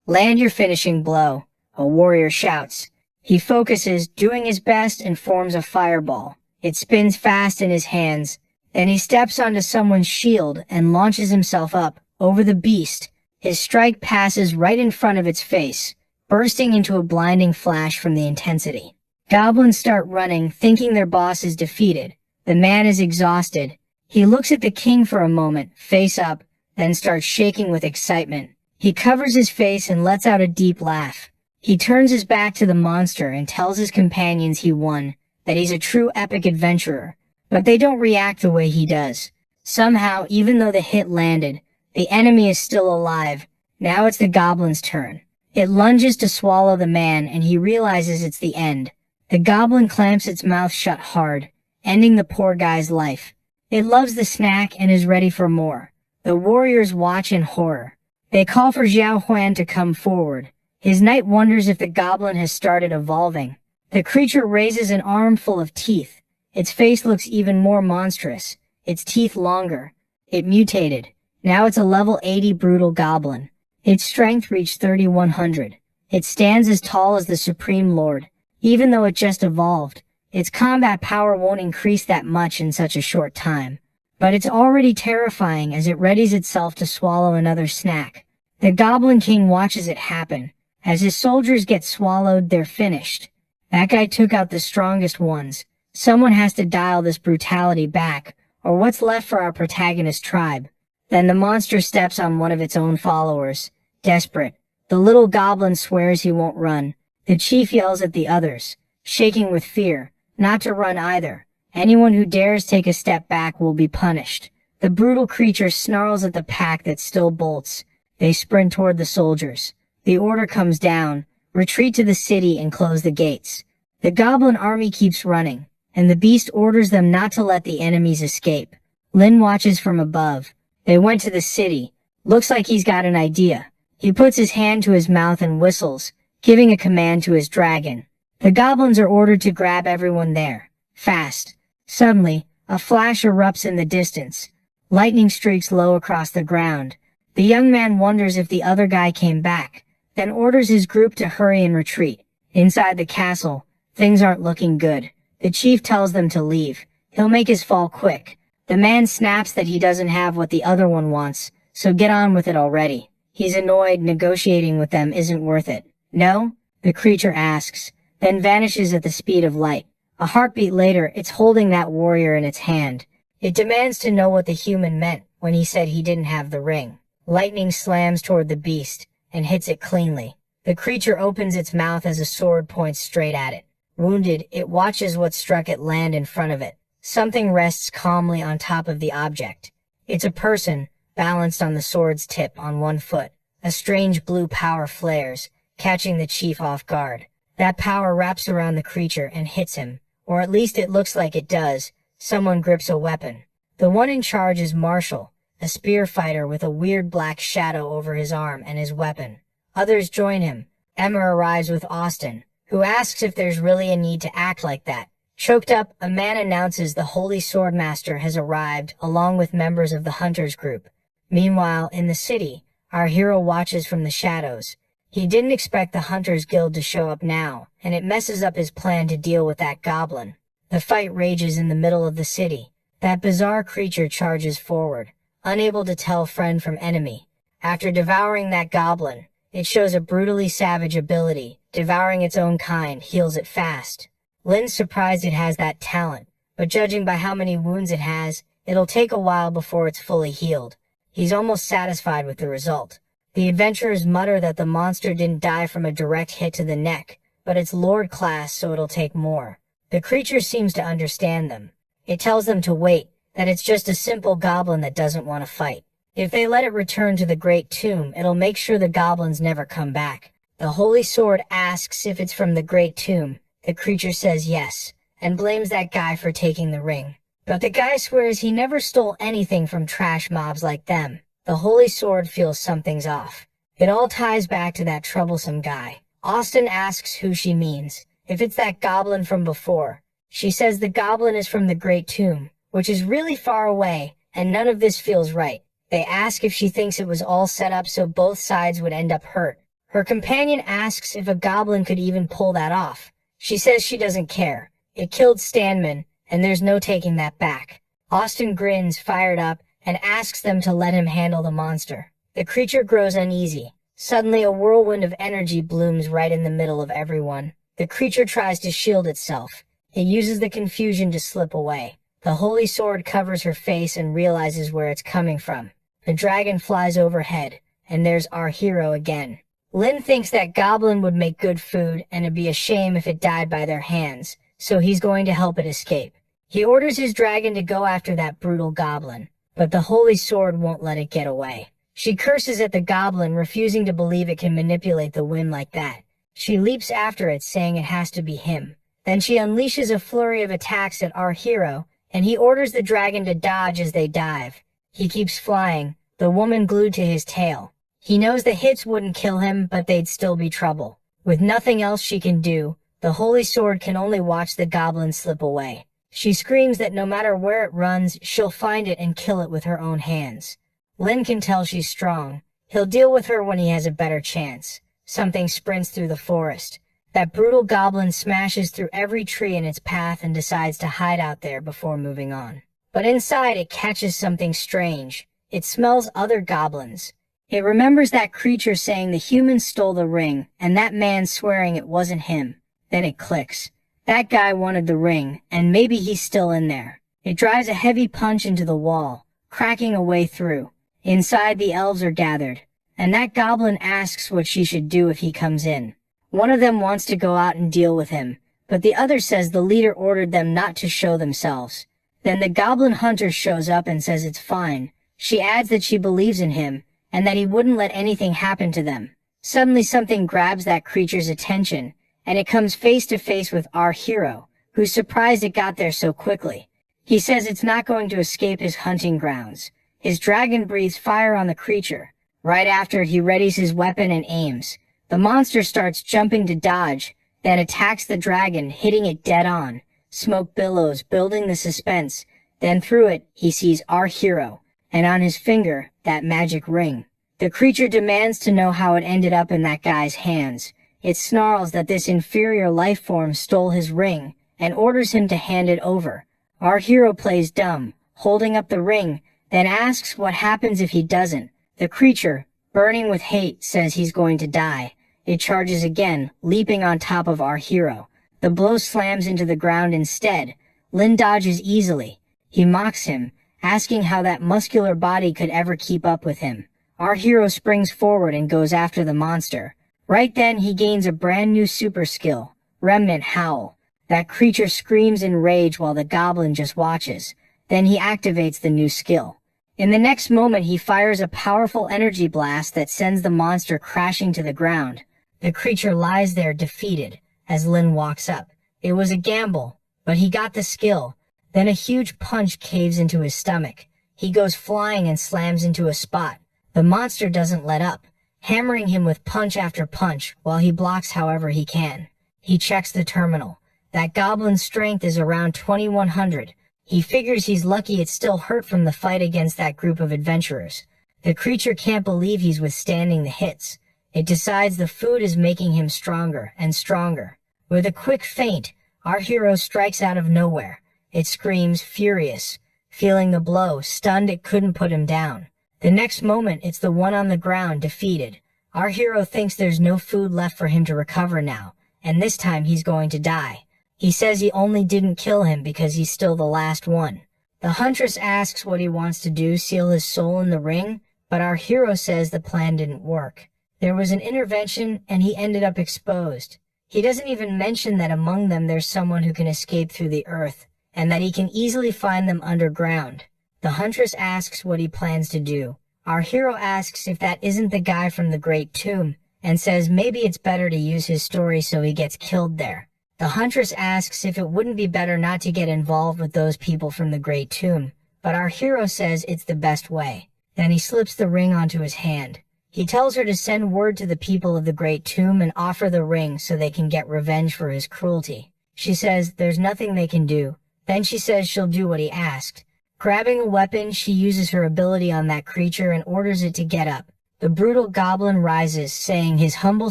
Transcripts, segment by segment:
Land your finishing blow, a warrior shouts. He focuses, doing his best, and forms a fireball. It spins fast in his hands. Then he steps onto someone's shield and launches himself up, over the beast. His strike passes right in front of its face, bursting into a blinding flash from the intensity. Goblins start running, thinking their boss is defeated. The man is exhausted. He looks at the king for a moment, face up, then starts shaking with excitement. He covers his face and lets out a deep laugh. He turns his back to the monster and tells his companions he won, that he's a true epic adventurer. But they don't react the way he does. Somehow, even though the hit landed, the enemy is still alive. Now it's the goblin's turn. It lunges to swallow the man, and he realizes it's the end. The goblin clamps its mouth shut hard, ending the poor guy's life. It loves the snack and is ready for more. The warriors watch in horror. They call for Xiao Huan to come forward. His knight wonders if the goblin has started evolving. The creature raises an arm full of teeth. Its face looks even more monstrous, its teeth longer. It mutated. Now it's a level 80 brutal goblin. Its strength reached 3100. It stands as tall as the Supreme Lord. Even though it just evolved, its combat power won't increase that much in such a short time. But it's already terrifying as it readies itself to swallow another snack. The Goblin King watches it happen. As his soldiers get swallowed, they're finished. That guy took out the strongest ones. Someone has to dial this brutality back, or what's left for our protagonist tribe. Then the monster steps on one of its own followers. Desperate, the little goblin swears he won't run. The chief yells at the others, shaking with fear, not to run either. Anyone who dares take a step back will be punished. The brutal creature snarls at the pack that still bolts. They sprint toward the soldiers. The order comes down, retreat to the city and close the gates. The goblin army keeps running, and the beast orders them not to let the enemies escape. Lin watches from above. They went to the city. Looks like he's got an idea. He puts his hand to his mouth and whistles, giving a command to his dragon. The goblins are ordered to grab everyone there. Fast. Suddenly, a flash erupts in the distance. Lightning streaks low across the ground. The young man wonders if the other guy came back, then orders his group to hurry and retreat. Inside the castle, things aren't looking good. The chief tells them to leave. He'll make his fall quick. The man snaps that he doesn't have what the other one wants, so get on with it already. He's annoyed negotiating with them isn't worth it. No? The creature asks, then vanishes at the speed of light. A heartbeat later, it's holding that warrior in its hand. It demands to know what the human meant when he said he didn't have the ring. Lightning slams toward the beast and hits it cleanly. The creature opens its mouth as a sword points straight at it. Wounded, it watches what struck it land in front of it. Something rests calmly on top of the object. It's a person, balanced on the sword's tip on one foot. A strange blue power flares, catching the chief off guard. That power wraps around the creature and hits him, or at least it looks like it does. Someone grips a weapon. The one in charge is Marshall, a spear fighter with a weird black shadow over his arm and his weapon. Others join him. Emma arrives with Austin, who asks if there's really a need to act like that. Choked up, a man announces the Holy Swordmaster has arrived, along with members of the Hunters group. Meanwhile, in the city, our hero watches from the shadows. He didn't expect the Hunters Guild to show up now, and it messes up his plan to deal with that goblin. The fight rages in the middle of the city. That bizarre creature charges forward, unable to tell friend from enemy. After devouring that goblin, it shows a brutally savage ability. Devouring its own kind heals it fast. Lynn's surprised it has that talent, but judging by how many wounds it has, it'll take a while before it's fully healed. He's almost satisfied with the result. The adventurers mutter that the monster didn't die from a direct hit to the neck, but it's Lord class, so it'll take more. The creature seems to understand them. It tells them to wait, that it's just a simple goblin that doesn't want to fight. If they let it return to the Great Tomb, it'll make sure the goblins never come back. The Holy Sword asks if it's from the Great Tomb. The creature says yes, and blames that guy for taking the ring. But the guy swears he never stole anything from trash mobs like them. The Holy Sword feels something's off. It all ties back to that troublesome guy. Austin asks who she means, if it's that goblin from before. She says the goblin is from the Great Tomb, which is really far away, and none of this feels right. They ask if she thinks it was all set up so both sides would end up hurt. Her companion asks if a goblin could even pull that off. She says she doesn't care. It killed Stanman, and there's no taking that back. Austin grins, fired up, and asks them to let him handle the monster. The creature grows uneasy. Suddenly a whirlwind of energy blooms right in the middle of everyone. The creature tries to shield itself. It uses the confusion to slip away. The holy sword covers her face and realizes where it's coming from. The dragon flies overhead, and there's our hero again. Lin thinks that goblin would make good food, and it'd be a shame if it died by their hands, so he's going to help it escape. He orders his dragon to go after that brutal goblin, but the holy sword won't let it get away. She curses at the goblin, refusing to believe it can manipulate the wind like that. She leaps after it, saying it has to be him. Then she unleashes a flurry of attacks at our hero, and he orders the dragon to dodge as they dive. He keeps flying, the woman glued to his tail. He knows the hits wouldn't kill him, but they'd still be trouble. With nothing else she can do, the holy sword can only watch the goblin slip away. She screams that no matter where it runs, she'll find it and kill it with her own hands. Lin can tell she's strong. He'll deal with her when he has a better chance. Something sprints through the forest. That brutal goblin smashes through every tree in its path and decides to hide out there before moving on. But inside it catches something strange. It smells other goblins. It remembers that creature saying the humans stole the ring, and that man swearing it wasn't him. Then it clicks. That guy wanted the ring, and maybe he's still in there. It drives a heavy punch into the wall, cracking a way through. Inside, the elves are gathered, and that goblin asks what she should do if he comes in. One of them wants to go out and deal with him, but the other says the leader ordered them not to show themselves. Then the goblin hunter shows up and says it's fine. She adds that she believes in him, and that he wouldn't let anything happen to them. Suddenly something grabs that creature's attention, and it comes face to face with our hero, who's surprised it got there so quickly. He says it's not going to escape his hunting grounds. His dragon breathes fire on the creature. Right after, he readies his weapon and aims. The monster starts jumping to dodge, then attacks the dragon, hitting it dead on. Smoke billows, building the suspense. Then through it, he sees our hero, and on his finger, that magic ring. The creature demands to know how it ended up in that guy's hands. It snarls that this inferior life form stole his ring, and orders him to hand it over. Our hero plays dumb, holding up the ring, then asks what happens if he doesn't. The creature, burning with hate, says he's going to die. It charges again, leaping on top of our hero. The blow slams into the ground instead. Lin dodges easily. He mocks him, asking how that muscular body could ever keep up with him. Our hero springs forward and goes after the monster. Right then he gains a brand new super skill, Remnant Howl. That creature screams in rage while the goblin just watches. Then he activates the new skill. In the next moment he fires a powerful energy blast that sends the monster crashing to the ground. The creature lies there defeated, as Lin walks up. It was a gamble, but he got the skill. Then a huge punch caves into his stomach. He goes flying and slams into a spot. The monster doesn't let up, hammering him with punch after punch while he blocks however he can. He checks the terminal. That goblin's strength is around 2100. He figures he's lucky it's still hurt from the fight against that group of adventurers. The creature can't believe he's withstanding the hits. It decides the food is making him stronger and stronger. With a quick feint, our hero strikes out of nowhere. It screams, furious. Feeling the blow, stunned, it couldn't put him down. The next moment, it's the one on the ground, defeated. Our hero thinks there's no food left for him to recover now, and this time he's going to die. He says he only didn't kill him because he's still the last one. The huntress asks what he wants to do, seal his soul in the ring, but our hero says the plan didn't work. There was an intervention and he ended up exposed. He doesn't even mention that among them there's someone who can escape through the earth, and that he can easily find them underground. The huntress asks what he plans to do. Our hero asks if that isn't the guy from the Great Tomb, and says maybe it's better to use his story so he gets killed there. The huntress asks if it wouldn't be better not to get involved with those people from the Great Tomb, but our hero says it's the best way. Then he slips the ring onto his hand. He tells her to send word to the people of the Great Tomb and offer the ring so they can get revenge for his cruelty. She says there's nothing they can do. Then she says she'll do what he asked. Grabbing a weapon, she uses her ability on that creature and orders it to get up. The brutal goblin rises, saying his humble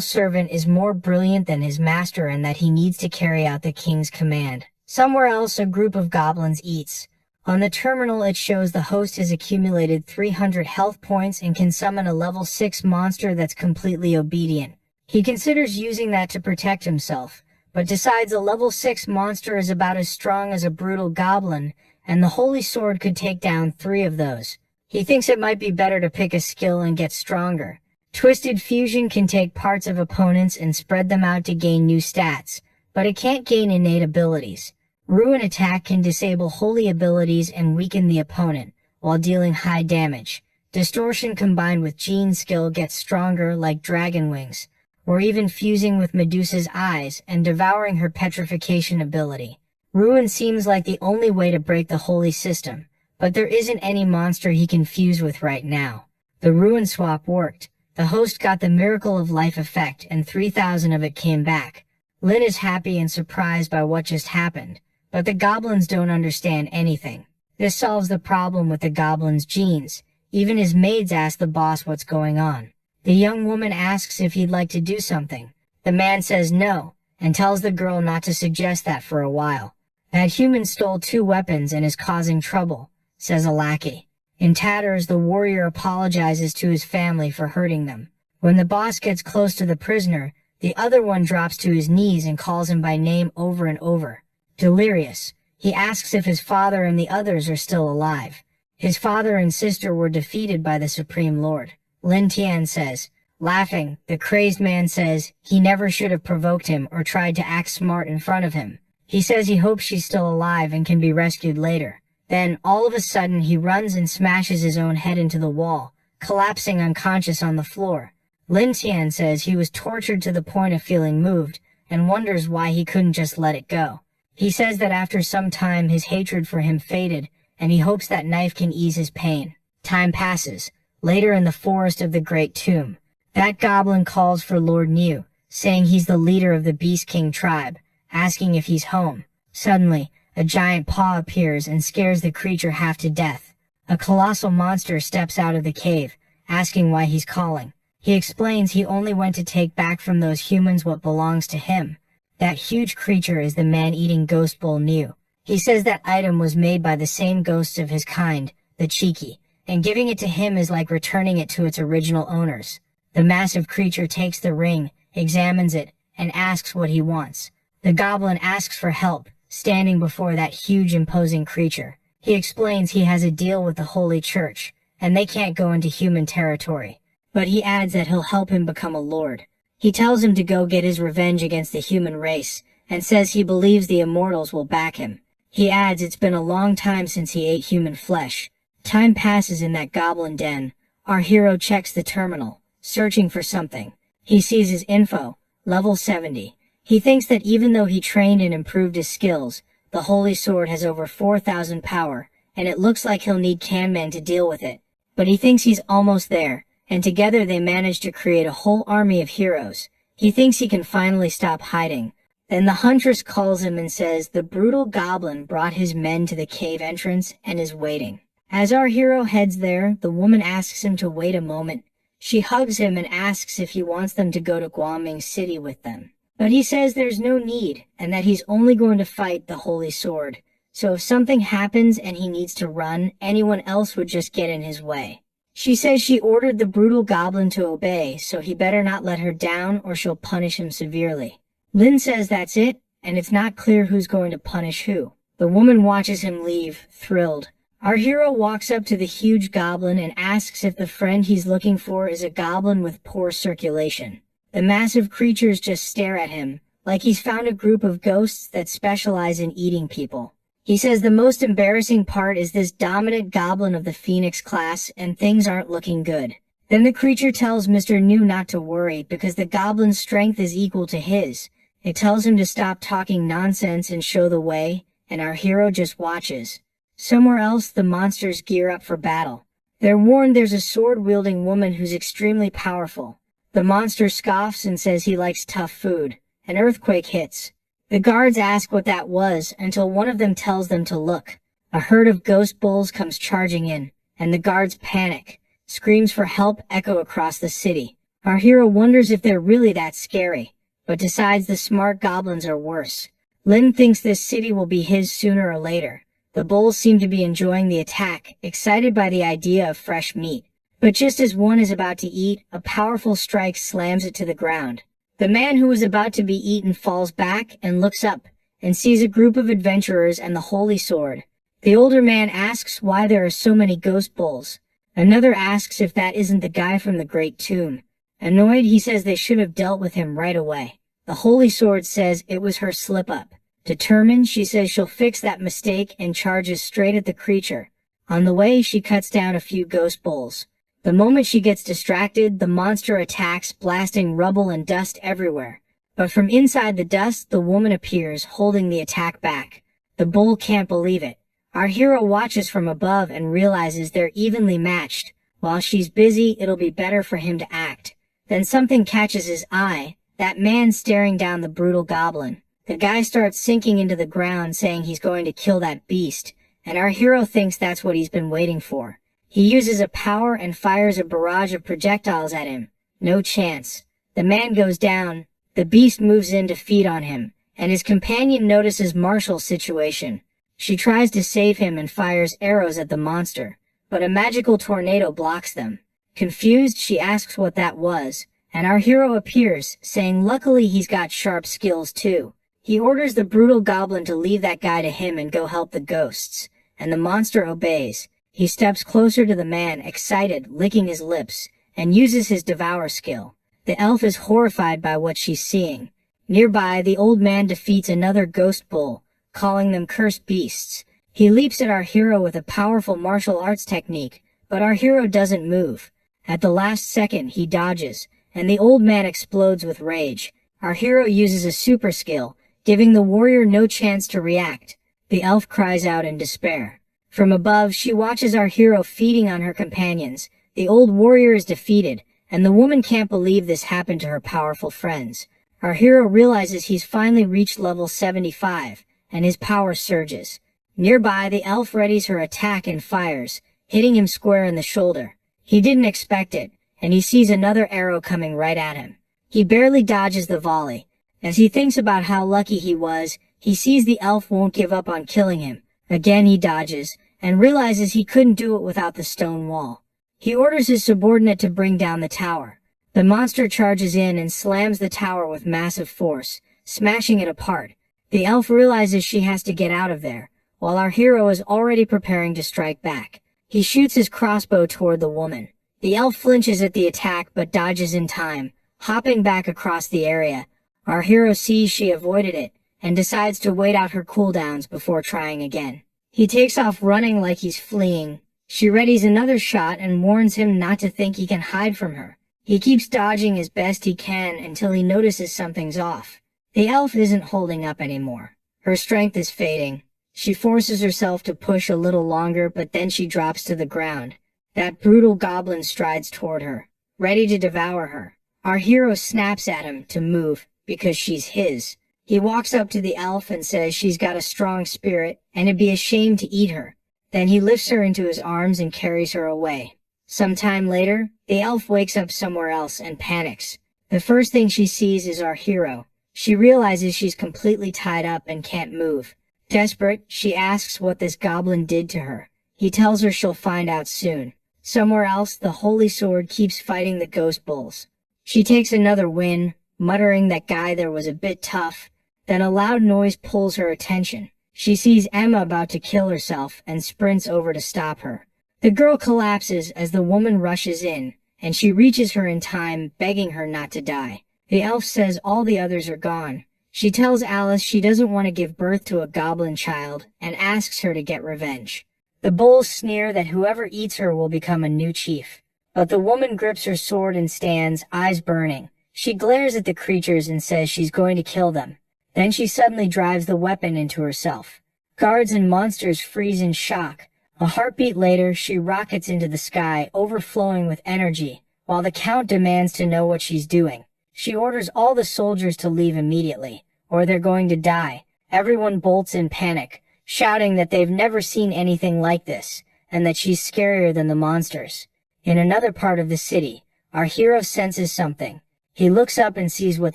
servant is more brilliant than his master and that he needs to carry out the king's command. Somewhere else, a group of goblins eats. On the terminal, it shows the host has accumulated 300 health points and can summon a level 6 monster that's completely obedient. He considers using that to protect himself, but decides a level 6 monster is about as strong as a brutal goblin, and the holy sword could take down 3 of those. He thinks it might be better to pick a skill and get stronger. Twisted Fusion can take parts of opponents and spread them out to gain new stats, but it can't gain innate abilities. Ruin Attack can disable holy abilities and weaken the opponent, while dealing high damage. Distortion combined with Jean's skill gets stronger, like Dragon Wings, or even fusing with Medusa's eyes and devouring her petrification ability. Ruin seems like the only way to break the holy system, but there isn't any monster he can fuse with right now. The Ruin swap worked. The host got the Miracle of Life effect and 3,000 of it came back. Lin is happy and surprised by what just happened, but the goblins don't understand anything. This solves the problem with the goblin's genes. Even his maids ask the boss what's going on. The young woman asks if he'd like to do something. The man says no, and tells the girl not to suggest that for a while. That human stole 2 weapons and is causing trouble, says a lackey. In tatters, the warrior apologizes to his family for hurting them. When the boss gets close to the prisoner, the other one drops to his knees and calls him by name over and over. Delirious, he asks if his father and the others are still alive. His father and sister were defeated by the Supreme Lord. Lin Tian says, laughing. The crazed man says he never should have provoked him or tried to act smart in front of him. He says he hopes she's still alive and can be rescued later. Then, all of a sudden, he runs and smashes his own head into the wall, collapsing unconscious on the floor. Lin Tian says he was tortured to the point of feeling moved, and wonders why he couldn't just let it go. He says that after some time his hatred for him faded, and he hopes that knife can ease his pain. Time passes. Later in the forest of the Great Tomb, that goblin calls for Lord Niu, saying he's the leader of the Beast King tribe, asking if he's home. Suddenly, a giant paw appears and scares the creature half to death. A colossal monster steps out of the cave, asking why he's calling. He explains he only went to take back from those humans what belongs to him. That huge creature is the man-eating ghost bull Niu. He says that item was made by the same ghosts of his kind, the Cheeky, and giving it to him is like returning it to its original owners. The massive creature takes the ring, examines it, and asks what he wants. The goblin asks for help, standing before that huge imposing creature. He explains he has a deal with the Holy Church, and they can't go into human territory. But he adds that he'll help him become a lord. He tells him to go get his revenge against the human race, and says he believes the immortals will back him. He adds it's been a long time since he ate human flesh. Time passes in that goblin den. Our hero checks the terminal, searching for something. He sees his info, level 70. He thinks that even though he trained and improved his skills, the Holy Sword has over 4,000 power, and it looks like he'll need Kanmen to deal with it. But he thinks he's almost there, and together they manage to create a whole army of heroes. He thinks he can finally stop hiding. Then the huntress calls him and says the brutal goblin brought his men to the cave entrance and is waiting. As our hero heads there, the woman asks him to wait a moment. She hugs him and asks if he wants them to go to Guangming City with them. But he says there's no need, and that he's only going to fight the Holy Sword. So if something happens and he needs to run, anyone else would just get in his way. She says she ordered the brutal goblin to obey, so he better not let her down or she'll punish him severely. Lin says that's it, and it's not clear who's going to punish who. The woman watches him leave, thrilled. Our hero walks up to the huge goblin and asks if the friend he's looking for is a goblin with poor circulation. The massive creatures just stare at him, like he's found a group of ghosts that specialize in eating people. He says the most embarrassing part is this dominant goblin of the Phoenix class, and things aren't looking good. Then the creature tells Mr. New not to worry because the goblin's strength is equal to his. It tells him to stop talking nonsense and show the way, and our hero just watches. Somewhere else, the monsters gear up for battle. They're warned there's a sword-wielding woman who's extremely powerful. The monster scoffs and says he likes tough food. An earthquake hits. The guards ask what that was until one of them tells them to look. A herd of ghost bulls comes charging in, and the guards panic, Screams for help echo across the city. Our hero wonders if they're really that scary, but decides the smart goblins are worse. Lin thinks this city will be his sooner or later. The bulls seem to be enjoying the attack, excited by the idea of fresh meat. But just as one is about to eat, a powerful strike slams it to the ground. The man who was about to be eaten falls back and looks up, and sees a group of adventurers and the holy sword. The older man asks why there are so many ghost bulls. Another asks if that isn't the guy from the Great Tomb. Annoyed, he says they should have dealt with him right away. The holy sword says it was her slip-up. Determined, she says she'll fix that mistake and charges straight at the creature. On the way, she cuts down a few ghost bulls. The moment she gets distracted, the monster attacks, blasting rubble and dust everywhere. But from inside the dust, the woman appears, holding the attack back. The bull can't believe it. Our hero watches from above and realizes they're evenly matched. While she's busy, it'll be better for him to act. Then something catches his eye, that man staring down the brutal goblin. The guy starts sinking into the ground, saying he's going to kill that beast, and our hero thinks that's what he's been waiting for. He uses a power and fires a barrage of projectiles at him. No chance. The man goes down. The beast moves in to feed on him, and his companion notices Marshall's situation. She tries to save him and fires arrows at the monster, but a magical tornado blocks them. Confused, she asks what that was, and our hero appears, saying luckily he's got sharp skills too. He orders the brutal goblin to leave that guy to him and go help the ghosts, and the monster obeys. He steps closer to the man, excited, licking his lips, and uses his devour skill. The elf is horrified by what she's seeing. Nearby, the old man defeats another ghost bull, calling them cursed beasts. He leaps at our hero with a powerful martial arts technique, but our hero doesn't move. At the last second, he dodges, and the old man explodes with rage. Our hero uses a super skill, giving the warrior no chance to react. The elf cries out in despair. From above, she watches our hero feeding on her companions. The old warrior is defeated, and the woman can't believe this happened to her powerful friends. Our hero realizes he's finally reached level 75, and his power surges. Nearby, the elf readies her attack and fires, hitting him square in the shoulder. He didn't expect it, and he sees another arrow coming right at him. He barely dodges the volley. As he thinks about how lucky he was, he sees the elf won't give up on killing him. Again he dodges, and realizes he couldn't do it without the stone wall. He orders his subordinate to bring down the tower. The monster charges in and slams the tower with massive force, smashing it apart. The elf realizes she has to get out of there, while our hero is already preparing to strike back. He shoots his crossbow toward the woman. The elf flinches at the attack but dodges in time, hopping back across the area. Our hero sees she avoided it, and decides to wait out her cooldowns before trying again. He takes off running like he's fleeing. She readies another shot and warns him not to think he can hide from her. He keeps dodging as best he can until he notices something's off. The elf isn't holding up anymore. Her strength is fading. She forces herself to push a little longer, but then she drops to the ground. That brutal goblin strides toward her, ready to devour her. Our hero snaps at him to move, because she's his. He walks up to the elf and says she's got a strong spirit, and it'd be a shame to eat her. Then he lifts her into his arms and carries her away. Some time later, the elf wakes up somewhere else and panics. The first thing she sees is our hero. She realizes she's completely tied up and can't move. Desperate, she asks what this goblin did to her. He tells her she'll find out soon. Somewhere else, the holy sword keeps fighting the ghost bulls. She takes another win, muttering that guy there was a bit tough. Then a loud noise pulls her attention. She sees Emma about to kill herself and sprints over to stop her. The girl collapses as the woman rushes in, and she reaches her in time, begging her not to die. The elf says all the others are gone. She tells Alice she doesn't want to give birth to a goblin child and asks her to get revenge. The bulls sneer that whoever eats her will become a new chief. But the woman grips her sword and stands, eyes burning. She glares at the creatures and says she's going to kill them. Then she suddenly drives the weapon into herself. Guards and monsters freeze in shock. A heartbeat later, she rockets into the sky, overflowing with energy, while the Count demands to know what she's doing. She orders all the soldiers to leave immediately, or they're going to die. Everyone bolts in panic, shouting that they've never seen anything like this, and that she's scarier than the monsters. In another part of the city, our hero senses something. He looks up and sees what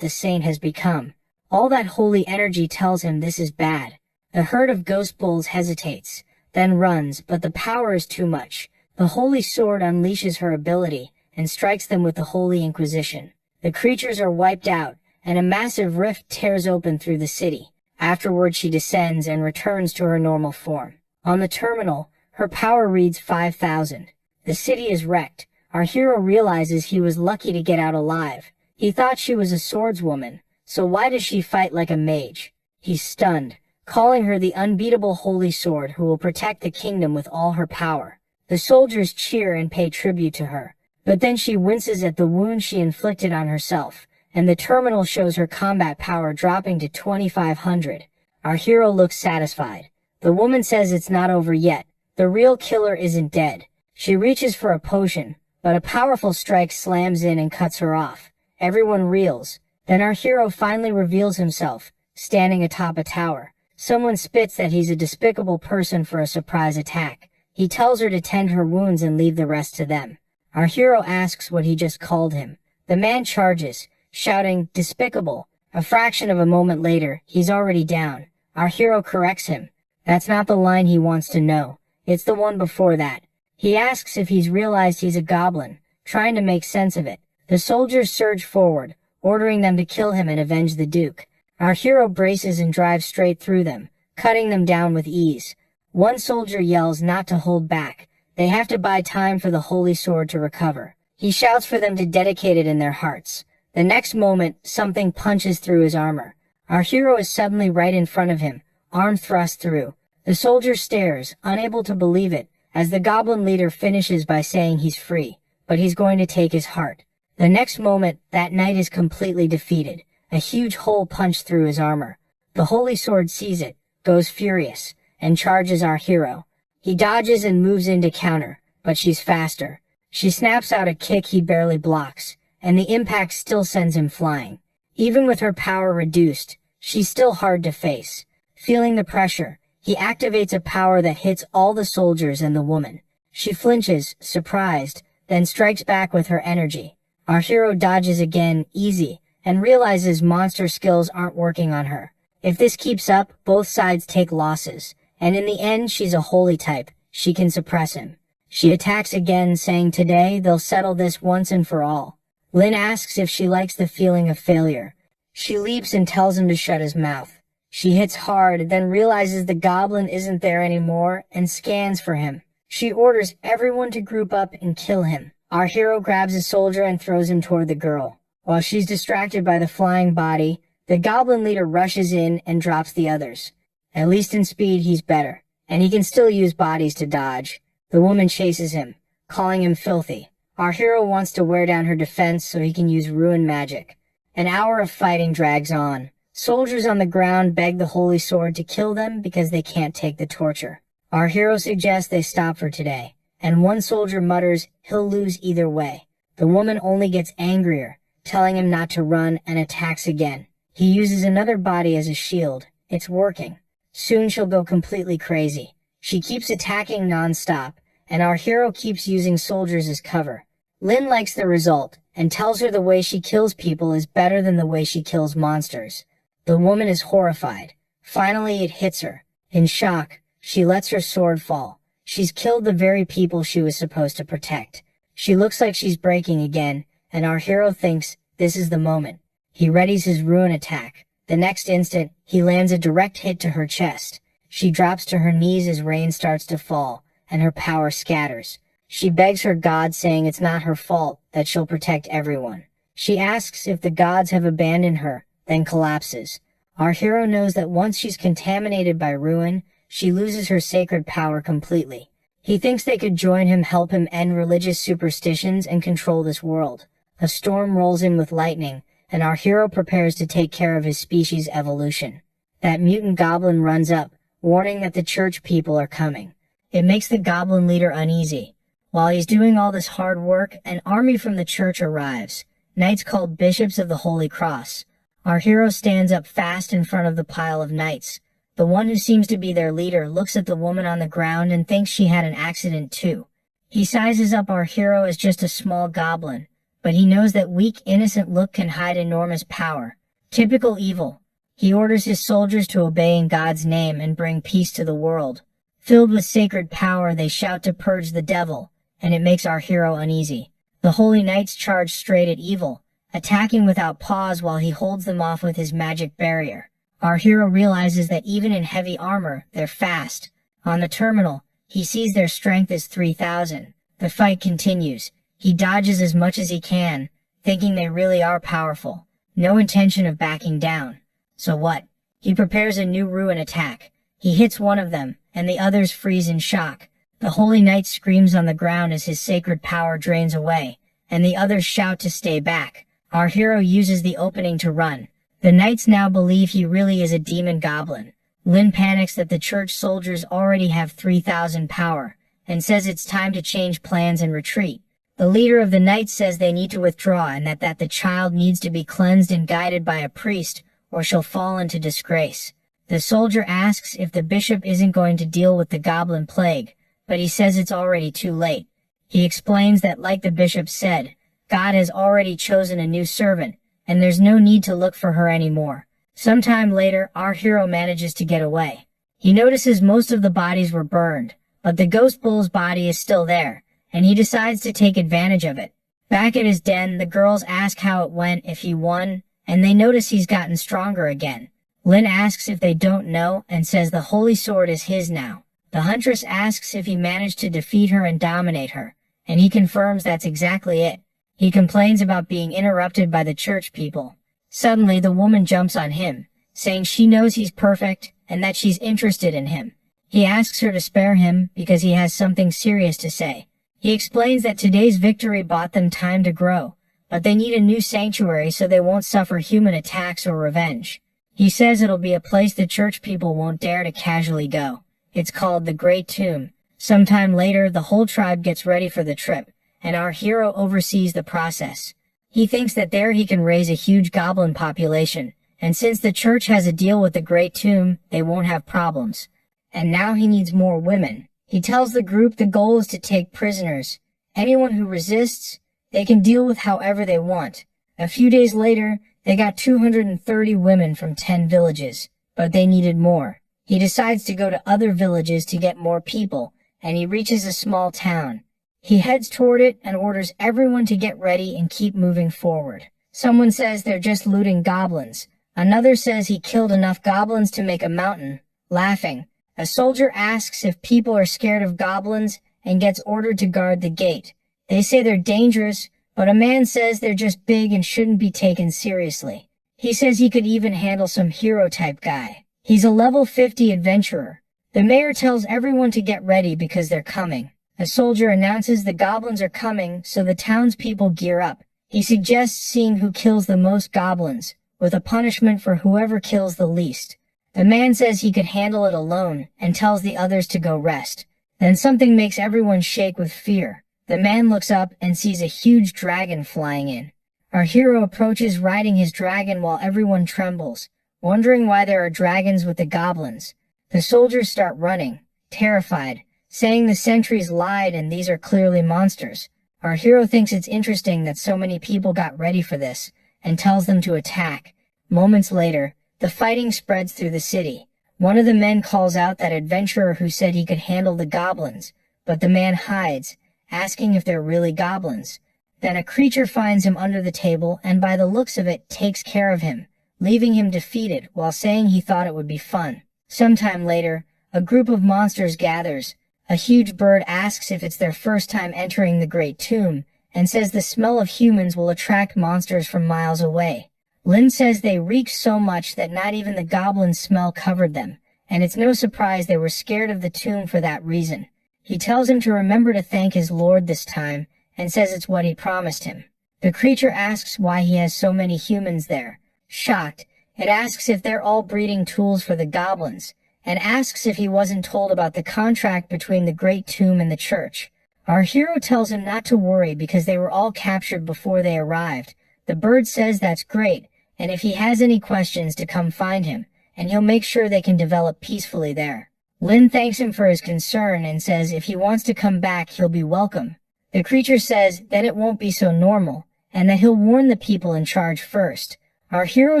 the saint has become. All that holy energy tells him this is bad. The herd of ghost bulls hesitates, then runs, but the power is too much. The holy sword unleashes her ability, and strikes them with the holy inquisition. The creatures are wiped out, and a massive rift tears open through the city. Afterward she descends and returns to her normal form. On the terminal, her power reads 5,000. The city is wrecked. Our hero realizes he was lucky to get out alive. He thought she was a swordswoman, so why does she fight like a mage? He's stunned, calling her the unbeatable holy sword who will protect the kingdom with all her power. The soldiers cheer and pay tribute to her, but then she winces at the wound she inflicted on herself, and the terminal shows her combat power dropping to 2,500. Our hero looks satisfied. The woman says it's not over yet. The real killer isn't dead. She reaches for a potion, but a powerful strike slams in and cuts her off. Everyone reels. Then our hero finally reveals himself, standing atop a tower. Someone spits that he's a despicable person for a surprise attack. He tells her to tend her wounds and leave the rest to them. Our hero asks what he just called him. The man charges, shouting, "Despicable." A fraction of a moment later, he's already down. Our hero corrects him. That's not the line he wants to know. It's the one before that. He asks if he's realized he's a goblin, trying to make sense of it. The soldiers surge forward, ordering them to kill him and avenge the Duke. Our hero braces and drives straight through them, cutting them down with ease. One soldier yells not to hold back. They have to buy time for the holy sword to recover. He shouts for them to dedicate it in their hearts. The next moment, something punches through his armor. Our hero is suddenly right in front of him, arm thrust through. The soldier stares, unable to believe it, as the goblin leader finishes by saying he's free, but he's going to take his heart. The next moment, that knight is completely defeated. A huge hole punched through his armor. The holy sword sees it, goes furious, and charges our hero. He dodges and moves in to counter, but she's faster. She snaps out a kick he barely blocks, and the impact still sends him flying. Even with her power reduced, she's still hard to face. Feeling the pressure, he activates a power that hits all the soldiers and the woman. She flinches, surprised, then strikes back with her energy. Our hero dodges again, easy, and realizes monster skills aren't working on her. If this keeps up, both sides take losses, and in the end she's a holy type. She can suppress him. She attacks again, saying today they'll settle this once and for all. Lin asks if she likes the feeling of failure. She leaps and tells him to shut his mouth. She hits hard, then realizes the goblin isn't there anymore and scans for him. She orders everyone to group up and kill him. Our hero grabs a soldier and throws him toward the girl. While she's distracted by the flying body, the goblin leader rushes in and drops the others. At least in speed he's better, and he can still use bodies to dodge. The woman chases him, calling him filthy. Our hero wants to wear down her defense so he can use ruin magic. An hour of fighting drags on. Soldiers on the ground beg the holy sword to kill them because they can't take the torture. Our hero suggests they stop for today, and one soldier mutters he'll lose either way. The woman only gets angrier, telling him not to run, and attacks again. He uses another body as a shield. It's working. Soon she'll go completely crazy. She keeps attacking non-stop, and our hero keeps using soldiers as cover. Lin likes the result, and tells her the way she kills people is better than the way she kills monsters. The woman is horrified. Finally it hits her. In shock, she lets her sword fall. She's killed the very people she was supposed to protect. She looks like she's breaking again, and our hero thinks this is the moment. He readies his ruin attack. The next instant, he lands a direct hit to her chest. She drops to her knees as rain starts to fall, and her power scatters. She begs her god, saying it's not her fault, that she'll protect everyone. She asks if the gods have abandoned her, then collapses. Our hero knows that once she's contaminated by ruin, she loses her sacred power completely. He thinks they could join him, help him end religious superstitions and control this world. A storm rolls in with lightning, and our hero prepares to take care of his species' evolution. That mutant goblin runs up, warning that the church people are coming. It makes the goblin leader uneasy. While he's doing all this hard work, an army from the church arrives. Knights called Bishops of the Holy Cross. Our hero stands up fast in front of the pile of knights. The one who seems to be their leader looks at the woman on the ground and thinks she had an accident too. He sizes up our hero as just a small goblin, but he knows that weak, innocent look can hide enormous power. Typical evil. He orders his soldiers to obey in God's name and bring peace to the world. Filled with sacred power, they shout to purge the devil, and it makes our hero uneasy. The holy knights charge straight at evil, attacking without pause while he holds them off with his magic barrier. Our hero realizes that even in heavy armor, they're fast. On the terminal, he sees their strength is 3,000. The fight continues. He dodges as much as he can, thinking they really are powerful. No intention of backing down. So what? He prepares a new ruin attack. He hits one of them, and the others freeze in shock. The holy knight screams on the ground as his sacred power drains away, and the others shout to stay back. Our hero uses the opening to run. The knights now believe he really is a demon goblin. Lin panics that the church soldiers already have 3,000 power, and says it's time to change plans and retreat. The leader of the knights says they need to withdraw and that the child needs to be cleansed and guided by a priest, or she'll fall into disgrace. The soldier asks if the bishop isn't going to deal with the goblin plague, but he says it's already too late. He explains that, like the bishop said, God has already chosen a new servant, and there's no need to look for her anymore. Sometime later, our hero manages to get away. He notices most of the bodies were burned, but the ghost bull's body is still there, and he decides to take advantage of it. Back at his den, the girls ask how it went, if he won, and they notice he's gotten stronger again. Lin asks if they don't know, and says the holy sword is his now. The huntress asks if he managed to defeat her and dominate her, and he confirms that's exactly it. He complains about being interrupted by the church people. Suddenly, the woman jumps on him, saying she knows he's perfect, and that she's interested in him. He asks her to spare him, because he has something serious to say. He explains that today's victory bought them time to grow, but they need a new sanctuary so they won't suffer human attacks or revenge. He says it'll be a place the church people won't dare to casually go. It's called the Great Tomb. Sometime later, the whole tribe gets ready for the trip, and our hero oversees the process. He thinks that there he can raise a huge goblin population, and since the church has a deal with the Great Tomb, they won't have problems. And now he needs more women. He tells the group the goal is to take prisoners. Anyone who resists, they can deal with however they want. A few days later, they got 230 women from 10 villages, but they needed more. He decides to go to other villages to get more people, and he reaches a small town. He heads toward it and orders everyone to get ready and keep moving forward. Someone says they're just looting goblins. Another says he killed enough goblins to make a mountain. Laughing, a soldier asks if people are scared of goblins and gets ordered to guard the gate. They say they're dangerous, but a man says they're just big and shouldn't be taken seriously. He says he could even handle some hero-type guy. He's a level 50 adventurer. The mayor tells everyone to get ready because they're coming. A soldier announces the goblins are coming, so the townspeople gear up. He suggests seeing who kills the most goblins, with a punishment for whoever kills the least. The man says he could handle it alone, and tells the others to go rest. Then something makes everyone shake with fear. The man looks up and sees a huge dragon flying in. Our hero approaches riding his dragon while everyone trembles, wondering why there are dragons with the goblins. The soldiers start running, terrified, saying the sentries lied and these are clearly monsters. Our hero thinks it's interesting that so many people got ready for this, and tells them to attack. Moments later, the fighting spreads through the city. One of the men calls out that adventurer who said he could handle the goblins, but the man hides, asking if they're really goblins. Then a creature finds him under the table and by the looks of it takes care of him, leaving him defeated while saying he thought it would be fun. Sometime later, a group of monsters gathers. A huge bird asks if it's their first time entering the Great Tomb, and says the smell of humans will attract monsters from miles away. Lin says they reeked so much that not even the goblin smell covered them, and it's no surprise they were scared of the tomb for that reason. He tells him to remember to thank his lord this time, and says it's what he promised him. The creature asks why he has so many humans there. Shocked, it asks if they're all breeding tools for the goblins, and asks if he wasn't told about the contract between the Great Tomb and the church. Our hero tells him not to worry because they were all captured before they arrived. The bird says that's great, and if he has any questions to come find him, and he'll make sure they can develop peacefully there. Lin thanks him for his concern and says if he wants to come back, he'll be welcome. The creature says that it won't be so normal, and that he'll warn the people in charge first. Our hero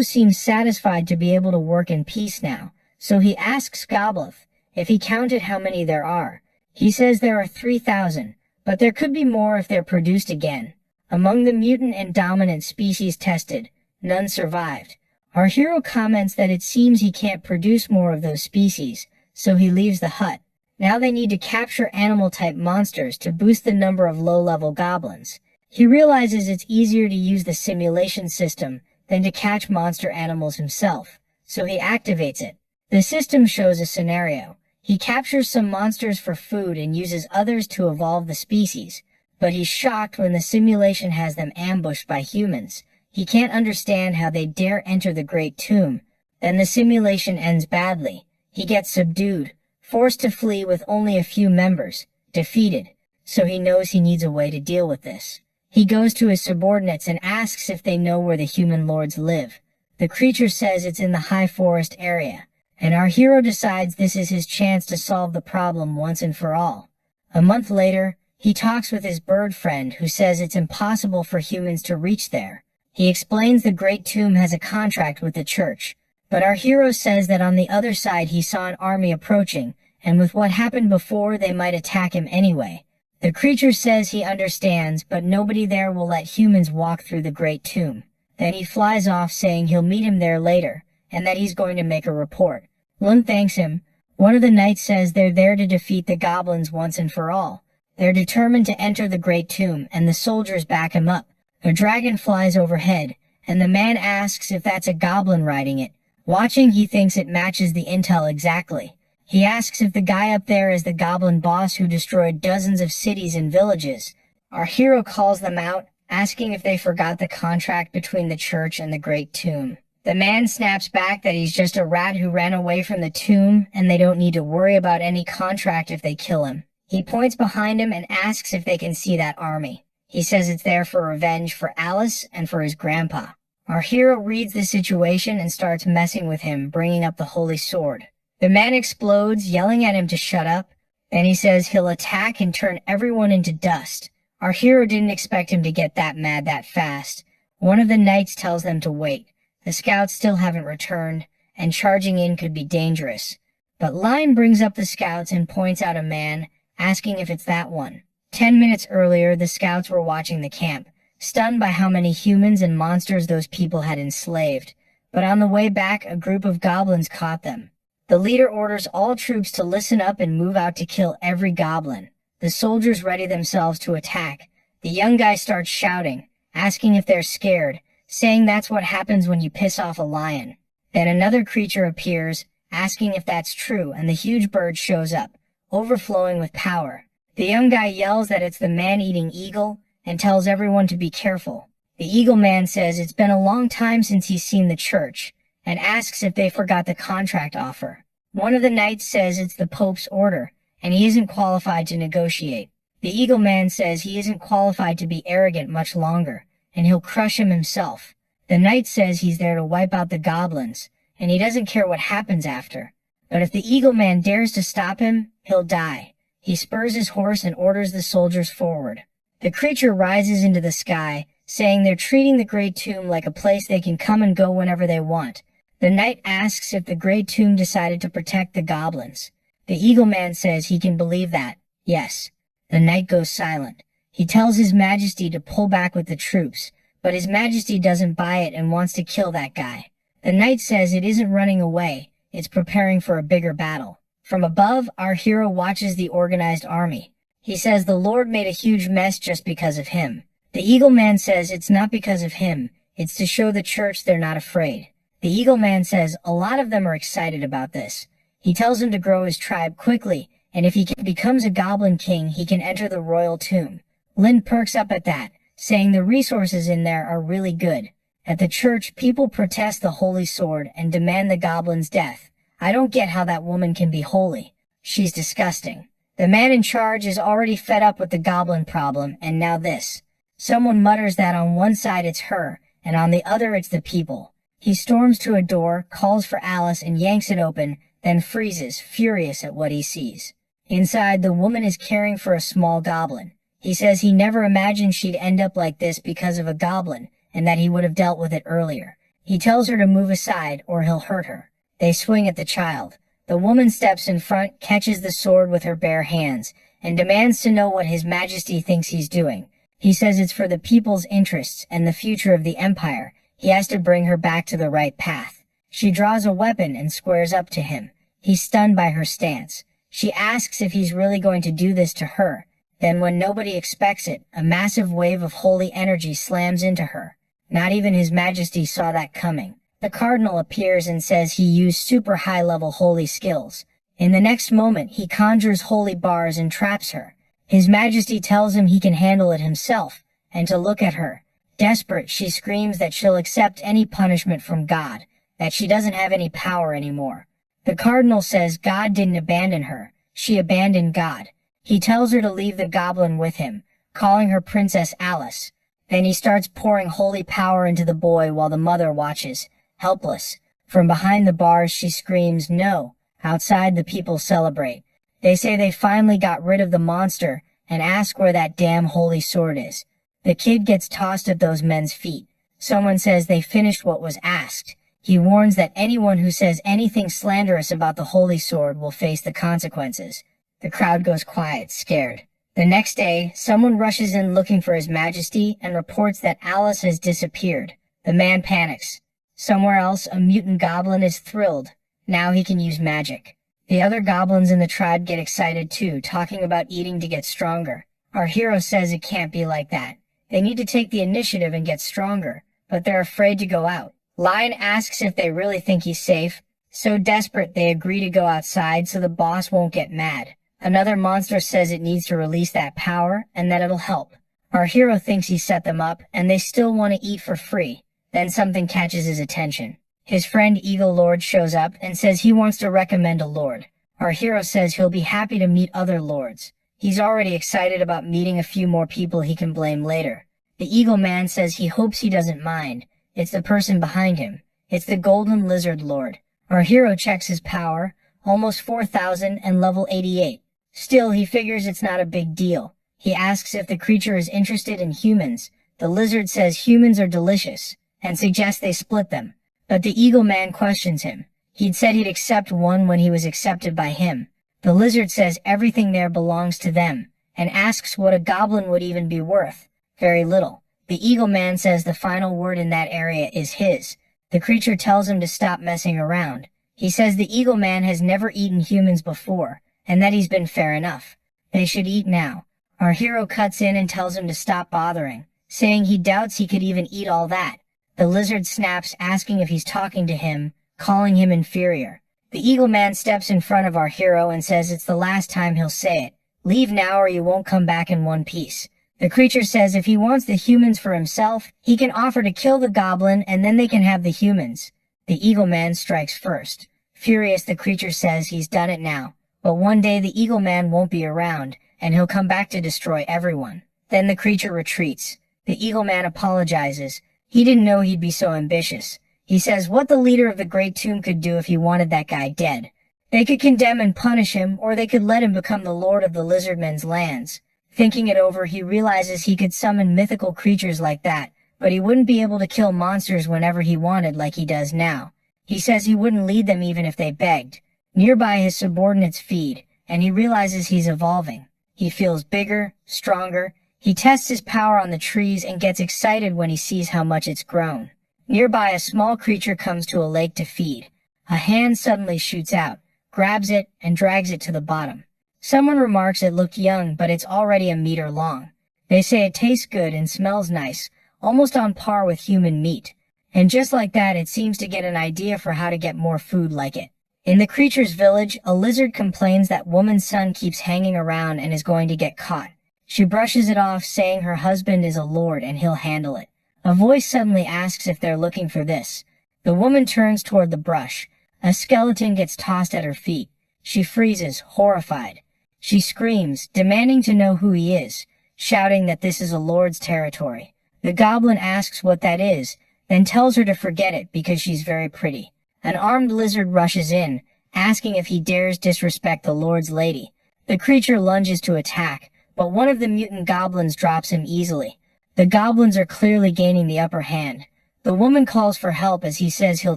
seems satisfied to be able to work in peace now, so he asks Goblin if he counted how many there are. He says there are 3,000, but there could be more if they're produced again. Among the mutant and dominant species tested, none survived. Our hero comments that it seems he can't produce more of those species, so he leaves the hut. Now they need to capture animal-type monsters to boost the number of low-level goblins. He realizes it's easier to use the simulation system than to catch monster animals himself, so he activates it. The system shows a scenario. He captures some monsters for food and uses others to evolve the species, but he's shocked when the simulation has them ambushed by humans. He can't understand how they dare enter the Great Tomb. Then the simulation ends badly. He gets subdued, forced to flee with only a few members, defeated, so he knows he needs a way to deal with this. He goes to his subordinates and asks if they know where the human lords live. The creature says it's in the high forest area, and our hero decides this is his chance to solve the problem once and for all. A month later, he talks with his bird friend who says it's impossible for humans to reach there. He explains the Great Tomb has a contract with the church, but our hero says that on the other side he saw an army approaching, and with what happened before they might attack him anyway. The creature says he understands, but nobody there will let humans walk through the Great Tomb. Then he flies off saying he'll meet him there later, and that he's going to make a report. Lun thanks him. One of the knights says they're there to defeat the goblins once and for all. They're determined to enter the Great Tomb, and the soldiers back him up. A dragon flies overhead, and the man asks if that's a goblin riding it. Watching, he thinks it matches the intel exactly. He asks if the guy up there is the goblin boss who destroyed dozens of cities and villages. Our hero calls them out, asking if they forgot the contract between the church and the Great Tomb. The man snaps back that he's just a rat who ran away from the tomb, and they don't need to worry about any contract if they kill him. He points behind him and asks if they can see that army. He says it's there for revenge for Alice and for his grandpa. Our hero reads the situation and starts messing with him, bringing up the holy sword. The man explodes, yelling at him to shut up. Then he says he'll attack and turn everyone into dust. Our hero didn't expect him to get that mad that fast. One of the knights tells them to wait. The scouts still haven't returned, and charging in could be dangerous. But Line brings up the scouts and points out a man, asking if it's that one. 10 minutes earlier, the scouts were watching the camp, stunned by how many humans and monsters those people had enslaved. But on the way back, a group of goblins caught them. The leader orders all troops to listen up and move out to kill every goblin. The soldiers ready themselves to attack. The young guy starts shouting, asking if they're scared, saying that's what happens when you piss off a lion. Then another creature appears, asking if that's true, and the huge bird shows up, overflowing with power. The young guy yells that it's the man-eating eagle and tells everyone to be careful. The eagle man says it's been a long time since he's seen the church, and asks if they forgot the contract offer. One of the knights says it's the Pope's order, and he isn't qualified to negotiate. The eagle man says he isn't qualified to be arrogant much longer, and he'll crush him himself. The knight says he's there to wipe out the goblins, and he doesn't care what happens after. But if the eagle man dares to stop him, he'll die. He spurs his horse and orders the soldiers forward. The creature rises into the sky, saying they're treating the Great Tomb like a place they can come and go whenever they want. The knight asks if the Great Tomb decided to protect the goblins. The eagle man says he can believe that. Yes. The knight goes silent. He tells His Majesty to pull back with the troops, but His Majesty doesn't buy it and wants to kill that guy. The knight says it isn't running away, it's preparing for a bigger battle. From above, our hero watches the organized army. He says the Lord made a huge mess just because of him. The eagle man says it's not because of him, it's to show the church they're not afraid. The eagle man says a lot of them are excited about this. He tells him to grow his tribe quickly, and if he becomes a goblin king, he can enter the royal tomb. Lin perks up at that, saying the resources in there are really good. At the church, people protest the holy sword and demand the goblin's death. I don't get how that woman can be holy. She's disgusting. The man in charge is already fed up with the goblin problem, and now this. Someone mutters that on one side it's her, and on the other it's the people. He storms to a door, calls for Alice, and yanks it open, then freezes, furious at what he sees. Inside, the woman is caring for a small goblin. He says he never imagined she'd end up like this because of a goblin, and that he would have dealt with it earlier. He tells her to move aside or he'll hurt her. They swing at the child. The woman steps in front, catches the sword with her bare hands, and demands to know what His Majesty thinks he's doing. He says it's for the people's interests and the future of the empire. He has to bring her back to the right path. She draws a weapon and squares up to him. He's stunned by her stance. She asks if he's really going to do this to her. Then when nobody expects it, a massive wave of holy energy slams into her. Not even His Majesty saw that coming. The cardinal appears and says he used super high-level holy skills. In the next moment, he conjures holy bars and traps her. His Majesty tells him he can handle it himself, and to look at her. Desperate, she screams that she'll accept any punishment from God, that she doesn't have any power anymore. The cardinal says God didn't abandon her, she abandoned God. He tells her to leave the goblin with him, calling her Princess Alice. Then he starts pouring holy power into the boy while the mother watches, helpless. From behind the bars she screams, "No!" Outside the people celebrate. They say they finally got rid of the monster and ask where that damn holy sword is. The kid gets tossed at those men's feet. Someone says they finished what was asked. He warns that anyone who says anything slanderous about the holy sword will face the consequences. The crowd goes quiet, scared. The next day, someone rushes in looking for His Majesty and reports that Alice has disappeared. The man panics. Somewhere else, a mutant goblin is thrilled. Now he can use magic. The other goblins in the tribe get excited too, talking about eating to get stronger. Our hero says it can't be like that. They need to take the initiative and get stronger, but they're afraid to go out. Lion asks if they really think he's safe. So desperate, they agree to go outside so the boss won't get mad. Another monster says it needs to release that power and that it'll help. Our hero thinks he set them up, and they still want to eat for free. Then something catches his attention. His friend Eagle Lord shows up and says he wants to recommend a lord. Our hero says he'll be happy to meet other lords. He's already excited about meeting a few more people he can blame later. The Eagle Man says he hopes he doesn't mind. It's the person behind him. It's the Golden Lizard Lord. Our hero checks his power, almost 4,000 and level 88. Still, he figures it's not a big deal. He asks if the creature is interested in humans. The lizard says humans are delicious, and suggests they split them. But the Eagle Man questions him. He'd said he'd accept one when he was accepted by him. The lizard says everything there belongs to them, and asks what a goblin would even be worth. Very little. The Eagle Man says the final word in that area is his. The creature tells him to stop messing around. He says the Eagle Man has never eaten humans before, and that he's been fair enough. They should eat now. Our hero cuts in and tells him to stop bothering, saying he doubts he could even eat all that. The lizard snaps, asking if he's talking to him, calling him inferior. The Eagle Man steps in front of our hero and says it's the last time he'll say it. Leave now or you won't come back in one piece. The creature says if he wants the humans for himself, he can offer to kill the goblin and then they can have the humans. The Eagle Man strikes first. Furious, the creature says he's done it now. But one day the Eagle Man won't be around, and he'll come back to destroy everyone. Then the creature retreats. The Eagle Man apologizes. He didn't know he'd be so ambitious. He says what the leader of the Great Tomb could do if he wanted that guy dead. They could condemn and punish him, or they could let him become the lord of the Lizardmen's lands. Thinking it over, he realizes he could summon mythical creatures like that, but he wouldn't be able to kill monsters whenever he wanted like he does now. He says he wouldn't lead them even if they begged. Nearby, his subordinates feed, and he realizes he's evolving. He feels bigger, stronger. He tests his power on the trees and gets excited when he sees how much it's grown. Nearby, a small creature comes to a lake to feed. A hand suddenly shoots out, grabs it, and drags it to the bottom. Someone remarks it looked young, but it's already a meter long. They say it tastes good and smells nice, almost on par with human meat. And just like that, it seems to get an idea for how to get more food like it. In the creature's village, a lizard complains that woman's son keeps hanging around and is going to get caught. She brushes it off, saying her husband is a lord and he'll handle it. A voice suddenly asks if they're looking for this. The woman turns toward the brush. A skeleton gets tossed at her feet. She freezes, horrified. She screams, demanding to know who he is, shouting that this is a lord's territory. The goblin asks what that is, then tells her to forget it because she's very pretty. An armed lizard rushes in, asking if he dares disrespect the Lord's lady. The creature lunges to attack, but one of the mutant goblins drops him easily. The goblins are clearly gaining the upper hand. The woman calls for help as he says he'll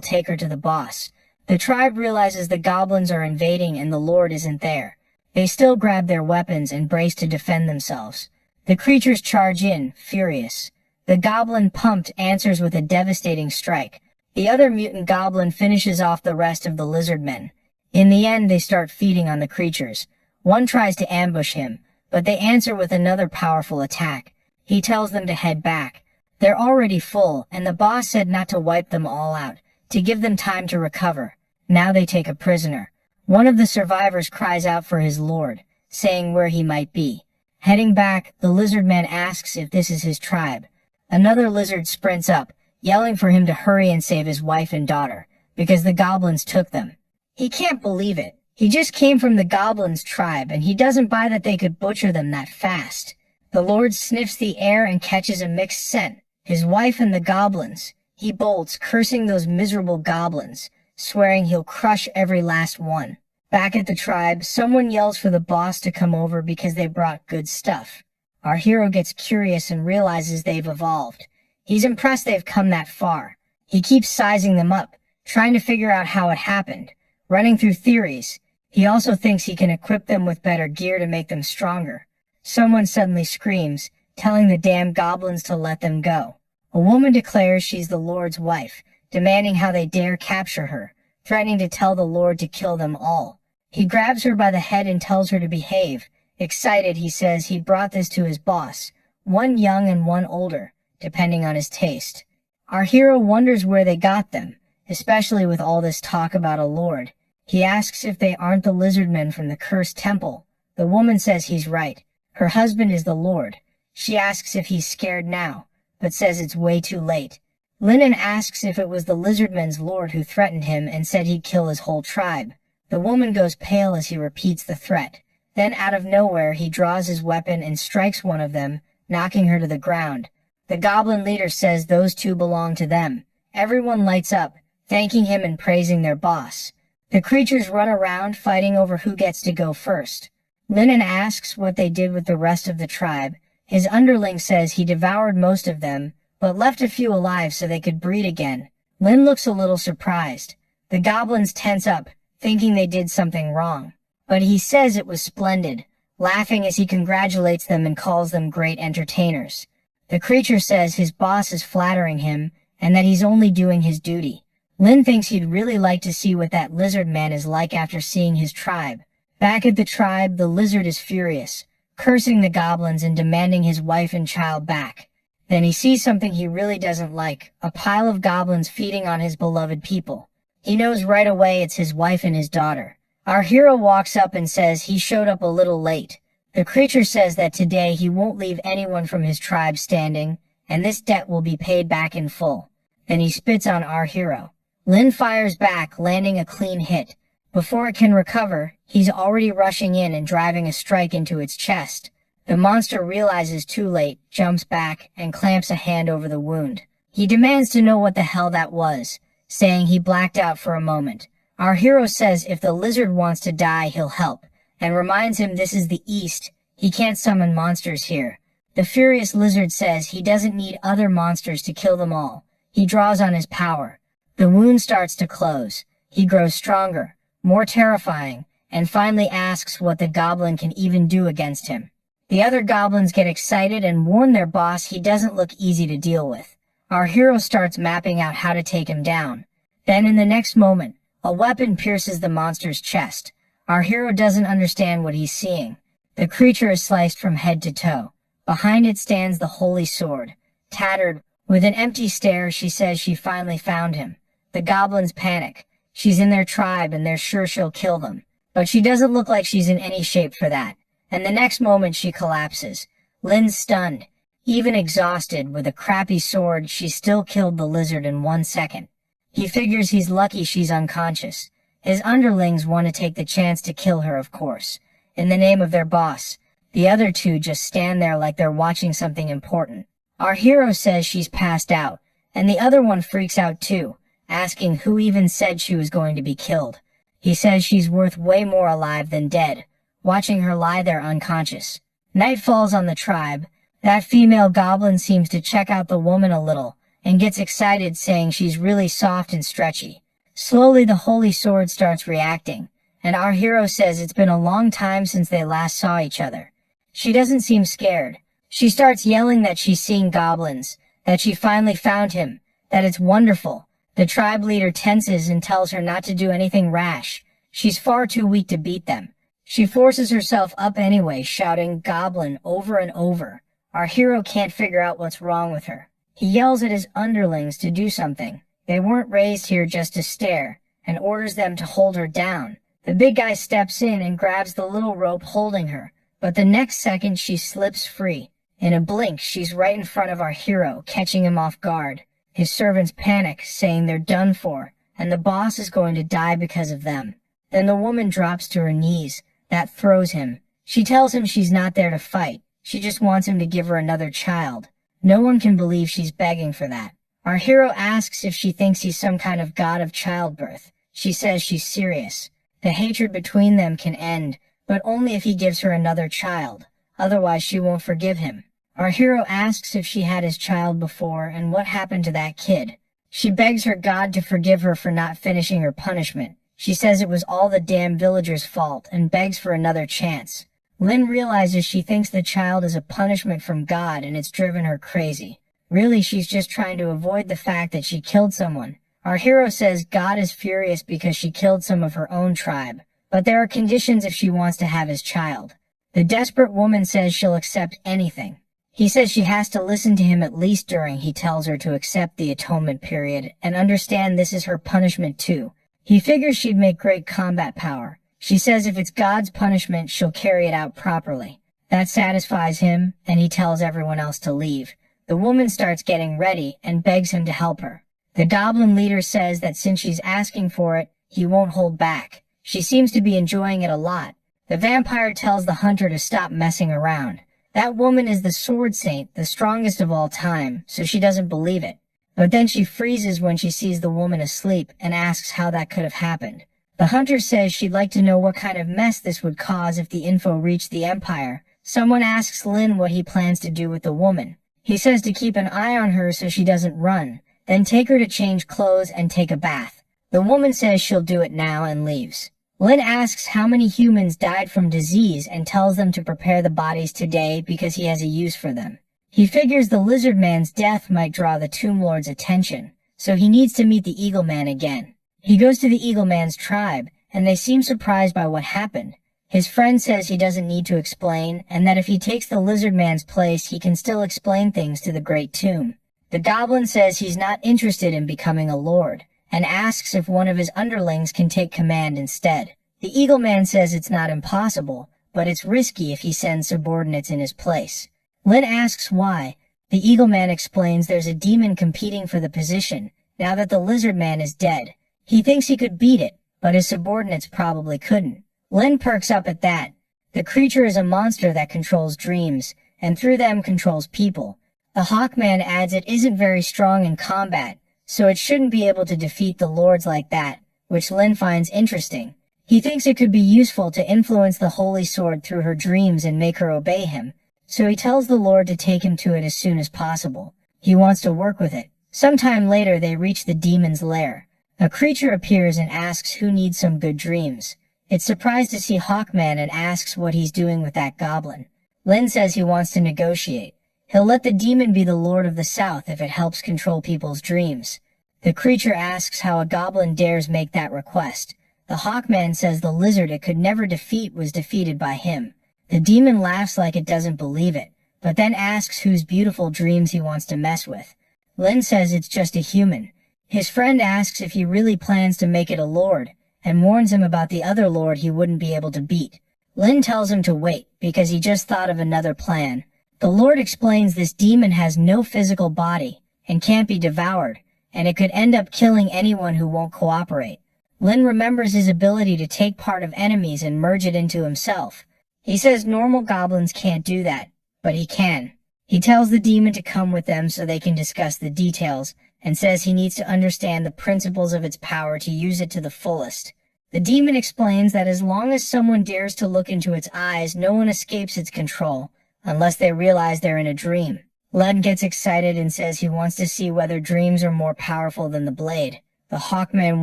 take her to the boss. The tribe realizes the goblins are invading and the Lord isn't there. They still grab their weapons and brace to defend themselves. The creatures charge in, furious. The goblin pumped answers with a devastating strike. The other mutant goblin finishes off the rest of the lizard men. In the end, they start feeding on the creatures. One tries to ambush him, but they answer with another powerful attack. He tells them to head back. They're already full, and the boss said not to wipe them all out, to give them time to recover. Now they take a prisoner. One of the survivors cries out for his lord, saying where he might be. Heading back, the lizard man asks if this is his tribe. Another lizard sprints up, yelling for him to hurry and save his wife and daughter, because the goblins took them. He can't believe it. He just came from the goblins' tribe, and he doesn't buy that they could butcher them that fast. The Lord sniffs the air and catches a mixed scent. His wife and the goblins. He bolts, cursing those miserable goblins, swearing he'll crush every last one. Back at the tribe, someone yells for the boss to come over because they brought good stuff. Our hero gets curious and realizes they've evolved. He's impressed they've come that far. He keeps sizing them up, trying to figure out how it happened, running through theories. He also thinks he can equip them with better gear to make them stronger. Someone suddenly screams, telling the damn goblins to let them go. A woman declares she's the Lord's wife, demanding how they dare capture her, threatening to tell the Lord to kill them all. He grabs her by the head and tells her to behave. Excited, he says he brought this to his boss, one young and one older, depending on his taste. Our hero wonders where they got them, especially with all this talk about a lord. He asks if they aren't the lizard men from the cursed temple. The woman says he's right. Her husband is the Lord. She asks if he's scared now, but says it's way too late. Lennon asks if it was the lizardmen's lord who threatened him and said he'd kill his whole tribe. The woman goes pale as he repeats the threat. Then out of nowhere he draws his weapon and strikes one of them, knocking her to the ground. The goblin leader says those two belong to them. Everyone lights up, thanking him and praising their boss. The creatures run around fighting over who gets to go first. Lennon asks what they did with the rest of the tribe. His underling says he devoured most of them, but left a few alive so they could breed again. Lynn looks a little surprised. The goblins tense up, thinking they did something wrong. But he says it was splendid, laughing as he congratulates them and calls them great entertainers. The creature says his boss is flattering him, and that he's only doing his duty. Lynn thinks he'd really like to see what that lizard man is like after seeing his tribe. Back at the tribe, the lizard is furious, cursing the goblins and demanding his wife and child back. Then he sees something he really doesn't like, a pile of goblins feeding on his beloved people. He knows right away it's his wife and his daughter. Our hero walks up and says he showed up a little late. The creature says that today he won't leave anyone from his tribe standing, and this debt will be paid back in full. Then he spits on our hero. Lynn fires back, landing a clean hit. Before it can recover, he's already rushing in and driving a strike into its chest. The monster realizes too late, jumps back, and clamps a hand over the wound. He demands to know what the hell that was, saying he blacked out for a moment. Our hero says if the lizard wants to die, he'll help, and reminds him this is the East. He can't summon monsters here. The furious lizard says he doesn't need other monsters to kill them all. He draws on his power. The wound starts to close. He grows stronger, more terrifying, and finally asks what the goblin can even do against him. The other goblins get excited and warn their boss he doesn't look easy to deal with. Our hero starts mapping out how to take him down. Then in the next moment, a weapon pierces the monster's chest. Our hero doesn't understand what he's seeing. The creature is sliced from head to toe. Behind it stands the holy sword. Tattered, with an empty stare, she says she finally found him. The goblins panic. She's in their tribe and they're sure she'll kill them. But she doesn't look like she's in any shape for that. And the next moment she collapses. Lynn's stunned. Even exhausted, with a crappy sword, she still killed the lizard in 1 second. He figures he's lucky she's unconscious. His underlings want to take the chance to kill her, of course, in the name of their boss. The other two just stand there like they're watching something important. Our hero says she's passed out, and the other one freaks out too, asking who even said she was going to be killed. He says she's worth way more alive than dead, watching her lie there unconscious. Night falls on the tribe. That female goblin seems to check out the woman a little, and gets excited, saying she's really soft and stretchy. Slowly the holy sword starts reacting, and our hero says it's been a long time since they last saw each other. She doesn't seem scared. She starts yelling that she's seeing goblins, that she finally found him, that it's wonderful. The tribe leader tenses and tells her not to do anything rash. She's far too weak to beat them. She forces herself up anyway, shouting "Goblin" over and over. Our hero can't figure out what's wrong with her. He yells at his underlings to do something. They weren't raised here just to stare, and orders them to hold her down. The big guy steps in and grabs the little rope holding her, but the next second she slips free. In a blink, she's right in front of our hero, catching him off guard. His servants panic, saying they're done for, and the boss is going to die because of them. Then the woman drops to her knees. That throws him. She tells him she's not there to fight. She just wants him to give her another child. No one can believe she's begging for that. Our hero asks if she thinks he's some kind of god of childbirth. She says she's serious. The hatred between them can end, but only if he gives her another child. Otherwise she won't forgive him. Our hero asks if she had his child before and what happened to that kid. She begs her god to forgive her for not finishing her punishment. She says it was all the damn villagers' fault and begs for another chance. Lin realizes she thinks the child is a punishment from God and it's driven her crazy. Really, she's just trying to avoid the fact that she killed someone. Our hero says God is furious because she killed some of her own tribe, but there are conditions if she wants to have his child. The desperate woman says she'll accept anything. He says she has to listen to him at least during he tells her to accept the atonement period and understand this is her punishment too. He figures she'd make great combat power. She says if it's God's punishment, she'll carry it out properly. That satisfies him, and he tells everyone else to leave. The woman starts getting ready and begs him to help her. The goblin leader says that since she's asking for it, he won't hold back. She seems to be enjoying it a lot. The vampire tells the hunter to stop messing around. That woman is the sword saint, the strongest of all time, so she doesn't believe it. But then she freezes when she sees the woman asleep and asks how that could have happened. The hunter says she'd like to know what kind of mess this would cause if the info reached the Empire. Someone asks Lin what he plans to do with the woman. He says to keep an eye on her so she doesn't run, then take her to change clothes and take a bath. The woman says she'll do it now and leaves. Lin asks how many humans died from disease and tells them to prepare the bodies today because he has a use for them. He figures the lizard man's death might draw the Tomb Lord's attention, so he needs to meet the Eagle Man again. He goes to the Eagle Man's tribe, and they seem surprised by what happened. His friend says he doesn't need to explain, and that if he takes the lizard man's place, he can still explain things to the Great Tomb. The goblin says he's not interested in becoming a lord, and asks if one of his underlings can take command instead. The Eagle Man says it's not impossible, but it's risky if he sends subordinates in his place. Lin asks why. The Eagle Man explains there's a demon competing for the position, now that the lizard man is dead. He thinks he could beat it, but his subordinates probably couldn't. Lin perks up at that. The creature is a monster that controls dreams, and through them controls people. The Hawkman adds it isn't very strong in combat, so it shouldn't be able to defeat the lords like that, which Lin finds interesting. He thinks it could be useful to influence the Holy Sword through her dreams and make her obey him, so he tells the Lord to take him to it as soon as possible. He wants to work with it. Sometime later they reach the demon's lair. A creature appears and asks who needs some good dreams. It's surprised to see Hawkman and asks what he's doing with that goblin. Lin says he wants to negotiate. He'll let the demon be the Lord of the South if it helps control people's dreams. The creature asks how a goblin dares make that request. The Hawkman says the lizard it could never defeat was defeated by him. The demon laughs like it doesn't believe it, but then asks whose beautiful dreams he wants to mess with. Lin says it's just a human. His friend asks if he really plans to make it a lord, and warns him about the other lord he wouldn't be able to beat. Lin tells him to wait, because he just thought of another plan. The lord explains this demon has no physical body, and can't be devoured, and it could end up killing anyone who won't cooperate. Lin remembers his ability to take part of enemies and merge it into himself. He says normal goblins can't do that, but he can. He tells the demon to come with them so they can discuss the details, and says he needs to understand the principles of its power to use it to the fullest. The demon explains that as long as someone dares to look into its eyes, no one escapes its control, unless they realize they're in a dream. Len gets excited and says he wants to see whether dreams are more powerful than the blade. The Hawkman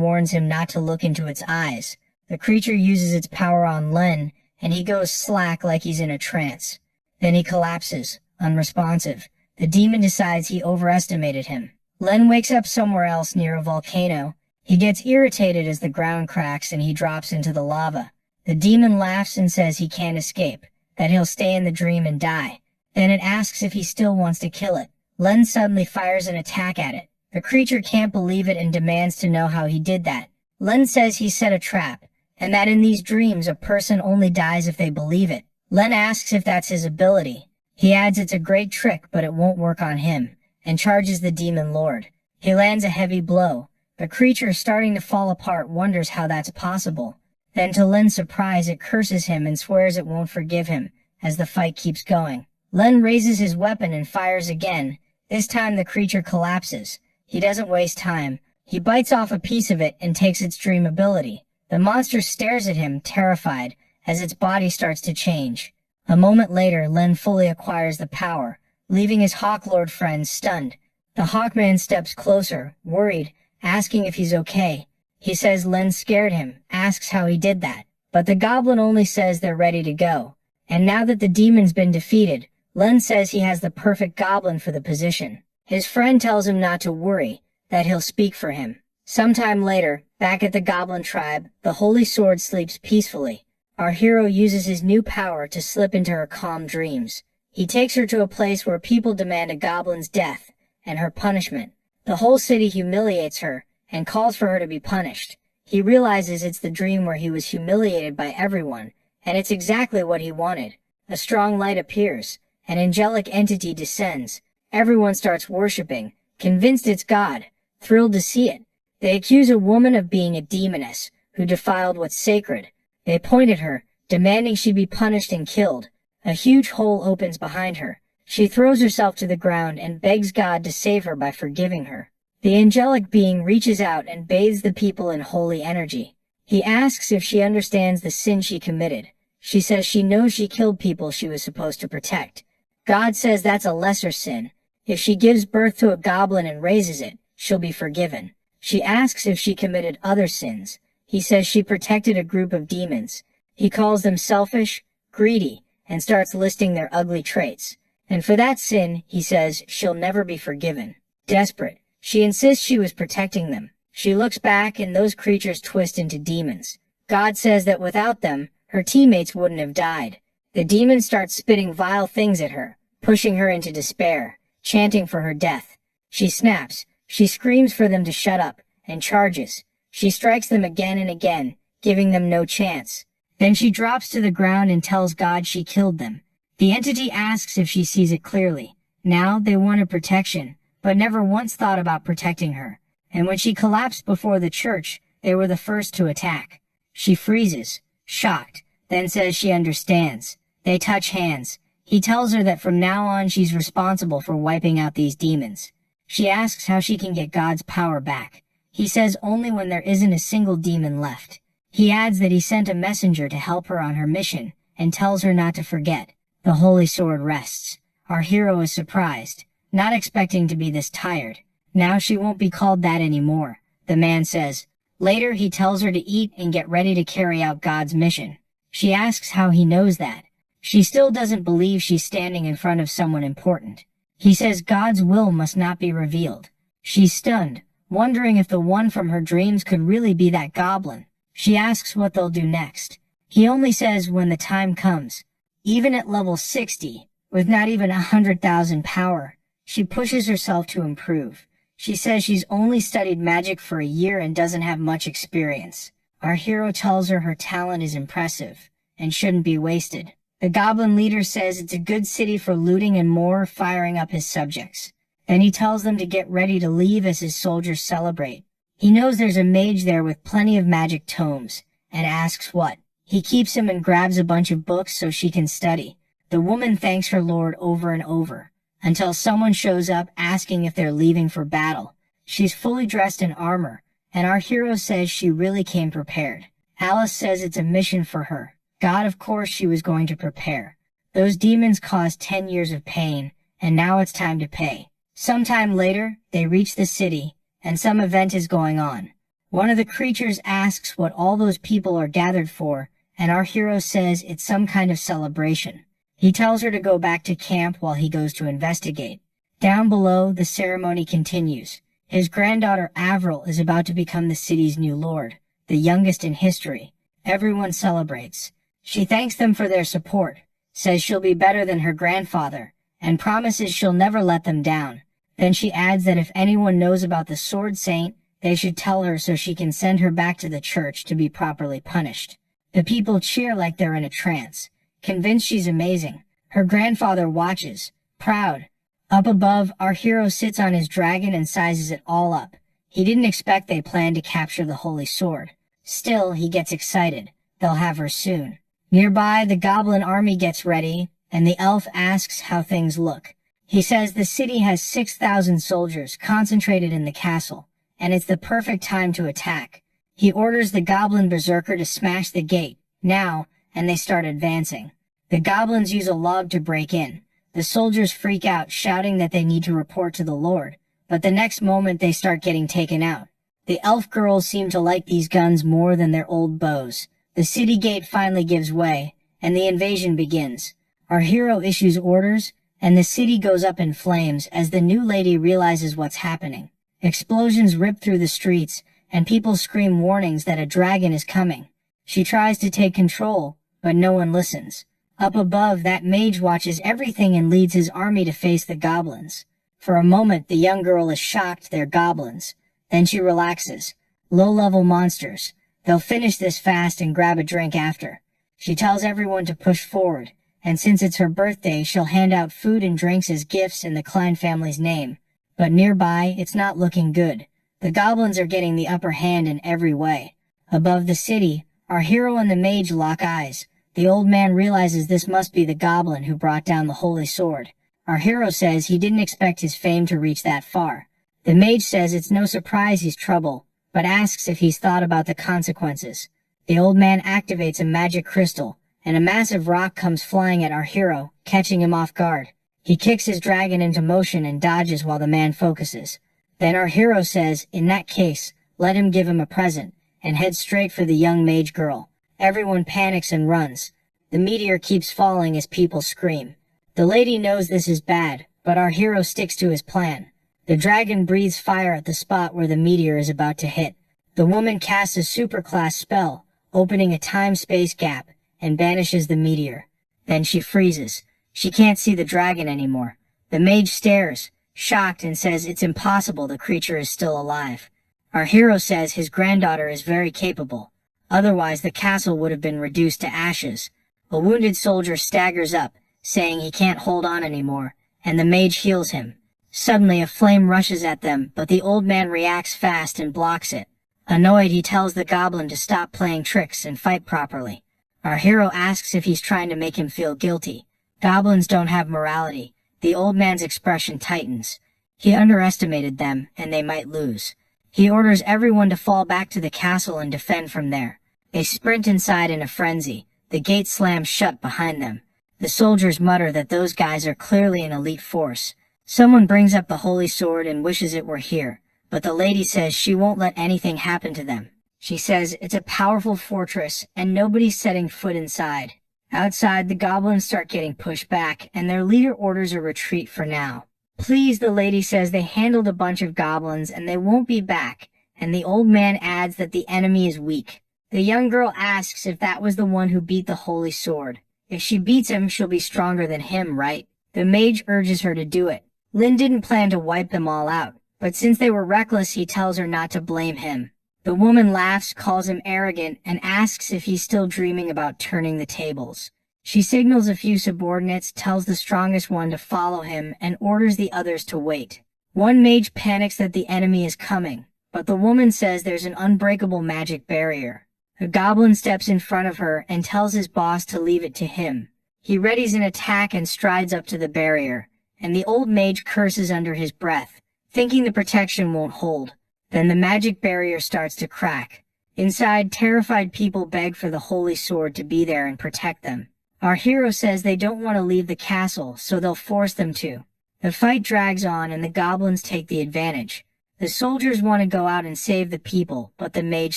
warns him not to look into its eyes. The creature uses its power on Len, and he goes slack like he's in a trance. Then he collapses, unresponsive. The demon decides he overestimated him. Len wakes up somewhere else near a volcano. He gets irritated as the ground cracks and he drops into the lava. The demon laughs and says he can't escape, that he'll stay in the dream and die. Then it asks if he still wants to kill it. Len suddenly fires an attack at it. The creature can't believe it and demands to know how he did that. Len says he set a trap, and that in these dreams a person only dies if they believe it. Len asks if that's his ability. He adds it's a great trick, but it won't work on him, and charges the demon lord. He lands a heavy blow. The creature, starting to fall apart, wonders how that's possible. Then to Len's surprise, it curses him and swears it won't forgive him, as the fight keeps going. Len raises his weapon and fires again. This time the creature collapses. He doesn't waste time. He bites off a piece of it and takes its dream ability. The monster stares at him, terrified, as its body starts to change. A moment later, Len fully acquires the power, leaving his Hawklord friends stunned. The Hawkman steps closer, worried, asking if he's okay. He says Len scared him, asks how he did that. But the goblin only says they're ready to go. And now that the demon's been defeated, Len says he has the perfect goblin for the position. His friend tells him not to worry, that he'll speak for him. Sometime later, back at the goblin tribe, the Holy Sword sleeps peacefully. Our hero uses his new power to slip into her calm dreams. He takes her to a place where people demand a goblin's death, and her punishment. The whole city humiliates her, and calls for her to be punished. He realizes it's the dream where he was humiliated by everyone, and it's exactly what he wanted. A strong light appears. An angelic entity descends. Everyone starts worshipping, convinced it's God, thrilled to see it. They accuse a woman of being a demoness, who defiled what's sacred. They point at her, demanding she be punished and killed. A huge hole opens behind her. She throws herself to the ground and begs God to save her by forgiving her. The angelic being reaches out and bathes the people in holy energy. He asks if she understands the sin she committed. She says she knows she killed people she was supposed to protect. God says that's a lesser sin. If she gives birth to a goblin and raises it, she'll be forgiven. She asks if she committed other sins. He says she protected a group of demons. He calls them selfish, greedy, and starts listing their ugly traits. And for that sin, he says, she'll never be forgiven. Desperate, she insists she was protecting them. She looks back and those creatures twist into demons. God says that without them, her teammates wouldn't have died. The demons start spitting vile things at her, pushing her into despair, chanting for her death. She snaps. She screams for them to shut up, and charges. She strikes them again and again, giving them no chance. Then she drops to the ground and tells God she killed them. The entity asks if she sees it clearly. Now they wanted protection, but never once thought about protecting her. And when she collapsed before the church, they were the first to attack. She freezes, shocked, then says she understands. They touch hands. He tells her that from now on she's responsible for wiping out these demons. She asks how she can get God's power back. He says only when there isn't a single demon left. He adds that he sent a messenger to help her on her mission, and tells her not to forget. The Holy Sword rests. Our hero is surprised, not expecting to be this tired. Now she won't be called that anymore, the man says. Later he tells her to eat and get ready to carry out God's mission. She asks how he knows that. She still doesn't believe she's standing in front of someone important. He says God's will must not be revealed. She's stunned, wondering if the one from her dreams could really be that goblin. She asks what they'll do next. He only says when the time comes. Even at level 60, with not even 100,000 power, she pushes herself to improve. She says she's only studied magic for a year and doesn't have much experience. Our hero tells her her talent is impressive, and shouldn't be wasted. The goblin leader says it's a good city for looting and more, firing up his subjects. Then he tells them to get ready to leave as his soldiers celebrate. He knows there's a mage there with plenty of magic tomes, and asks what. He keeps him and grabs a bunch of books so she can study. The woman thanks her lord over and over, until someone shows up asking if they're leaving for battle. She's fully dressed in armor, and our hero says she really came prepared. Alice says it's a mission for her. God, of course she was going to prepare. Those demons caused 10 years of pain, and now it's time to pay. Sometime later, they reach the city, and some event is going on. One of the creatures asks what all those people are gathered for, and our hero says it's some kind of celebration. He tells her to go back to camp while he goes to investigate. Down below, the ceremony continues. His granddaughter Avril is about to become the city's new lord, the youngest in history. Everyone celebrates. She thanks them for their support, says she'll be better than her grandfather, and promises she'll never let them down. Then she adds that if anyone knows about the Sword Saint, they should tell her so she can send her back to the church to be properly punished. The people cheer like they're in a trance, convinced she's amazing. Her grandfather watches, proud. Up above, our hero sits on his dragon and sizes it all up. He didn't expect they planned to capture the holy sword. Still, he gets excited. They'll have her soon. Nearby, the goblin army gets ready, and the elf asks how things look. He says the city has 6,000 soldiers concentrated in the castle, and it's the perfect time to attack. He orders the goblin berserker to smash the gate, now, and they start advancing. The goblins use a log to break in. The soldiers freak out, shouting that they need to report to the Lord, but the next moment they start getting taken out. The elf girls seem to like these guns more than their old bows. The city gate finally gives way, and the invasion begins. Our hero issues orders, and the city goes up in flames as the new lady realizes what's happening. Explosions rip through the streets, and people scream warnings that a dragon is coming. She tries to take control, but no one listens. Up above, that mage watches everything and leads his army to face the goblins. For a moment, the young girl is shocked they're goblins. Then she relaxes. Low-level monsters. They'll finish this fast and grab a drink after. She tells everyone to push forward, and since it's her birthday, she'll hand out food and drinks as gifts in the Klein family's name. But nearby, it's not looking good. The goblins are getting the upper hand in every way. Above the city, our hero and the mage lock eyes. The old man realizes this must be the goblin who brought down the holy sword. Our hero says he didn't expect his fame to reach that far. The mage says it's no surprise he's trouble, but asks if he's thought about the consequences. The old man activates a magic crystal, and a massive rock comes flying at our hero, catching him off guard. He kicks his dragon into motion and dodges while the man focuses. Then our hero says, in that case, let him give him a present, and heads straight for the young mage girl. Everyone panics and runs. The meteor keeps falling as people scream. The lady knows this is bad, but our hero sticks to his plan. The dragon breathes fire at the spot where the meteor is about to hit. The woman casts a superclass spell, opening a time-space gap, and banishes the meteor. Then she freezes. She can't see the dragon anymore. The mage stares, shocked, and says it's impossible the creature is still alive. Our hero says his granddaughter is very capable. Otherwise, the castle would have been reduced to ashes. A wounded soldier staggers up, saying he can't hold on anymore, and the mage heals him. Suddenly, a flame rushes at them, but the old man reacts fast and blocks it. Annoyed, he tells the goblin to stop playing tricks and fight properly. Our hero asks if he's trying to make him feel guilty. Goblins don't have morality. The old man's expression tightens. He underestimated them, and they might lose. He orders everyone to fall back to the castle and defend from there. They sprint inside in a frenzy. The gate slams shut behind them. The soldiers mutter that those guys are clearly an elite force. Someone brings up the holy sword and wishes it were here, but the lady says she won't let anything happen to them. She says it's a powerful fortress and nobody's setting foot inside. Outside, the goblins start getting pushed back, and their leader orders a retreat for now. Please, the lady says they handled a bunch of goblins and they won't be back, and the old man adds that the enemy is weak. The young girl asks if that was the one who beat the holy sword. If she beats him, she'll be stronger than him, right? The mage urges her to do it. Lin didn't plan to wipe them all out, but since they were reckless, he tells her not to blame him. The woman laughs, calls him arrogant, and asks if he's still dreaming about turning the tables. She signals a few subordinates, tells the strongest one to follow him, and orders the others to wait. One mage panics that the enemy is coming, but the woman says there's an unbreakable magic barrier. A goblin steps in front of her and tells his boss to leave it to him. He readies an attack and strides up to the barrier, and the old mage curses under his breath, thinking the protection won't hold. Then the magic barrier starts to crack. Inside, terrified people beg for the holy sword to be there and protect them. Our hero says they don't want to leave the castle, so they'll force them to. The fight drags on and the goblins take the advantage. The soldiers want to go out and save the people, but the mage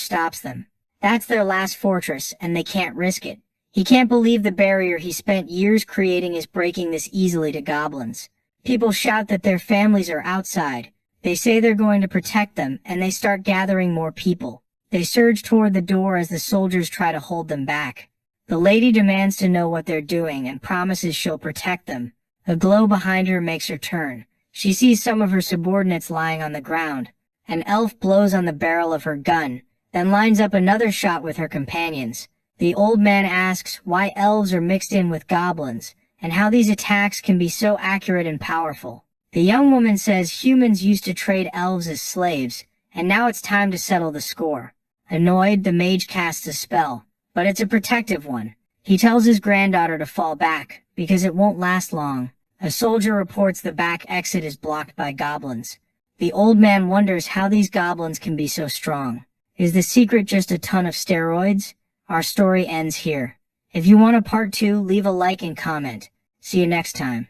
stops them. That's their last fortress, and they can't risk it. He can't believe the barrier he spent years creating is breaking this easily to goblins. People shout that their families are outside. They say they're going to protect them, and they start gathering more people. They surge toward the door as the soldiers try to hold them back. The lady demands to know what they're doing and promises she'll protect them. A glow behind her makes her turn. She sees some of her subordinates lying on the ground. An elf blows on the barrel of her gun, then lines up another shot with her companions. The old man asks why elves are mixed in with goblins, and how these attacks can be so accurate and powerful. The young woman says humans used to trade elves as slaves, and now it's time to settle the score. Annoyed, the mage casts a spell, but it's a protective one. He tells his granddaughter to fall back, because it won't last long. A soldier reports the back exit is blocked by goblins. The old man wonders how these goblins can be so strong. Is the secret just a ton of steroids? Our story ends here. If you want a part 2, leave a like and comment. See you next time.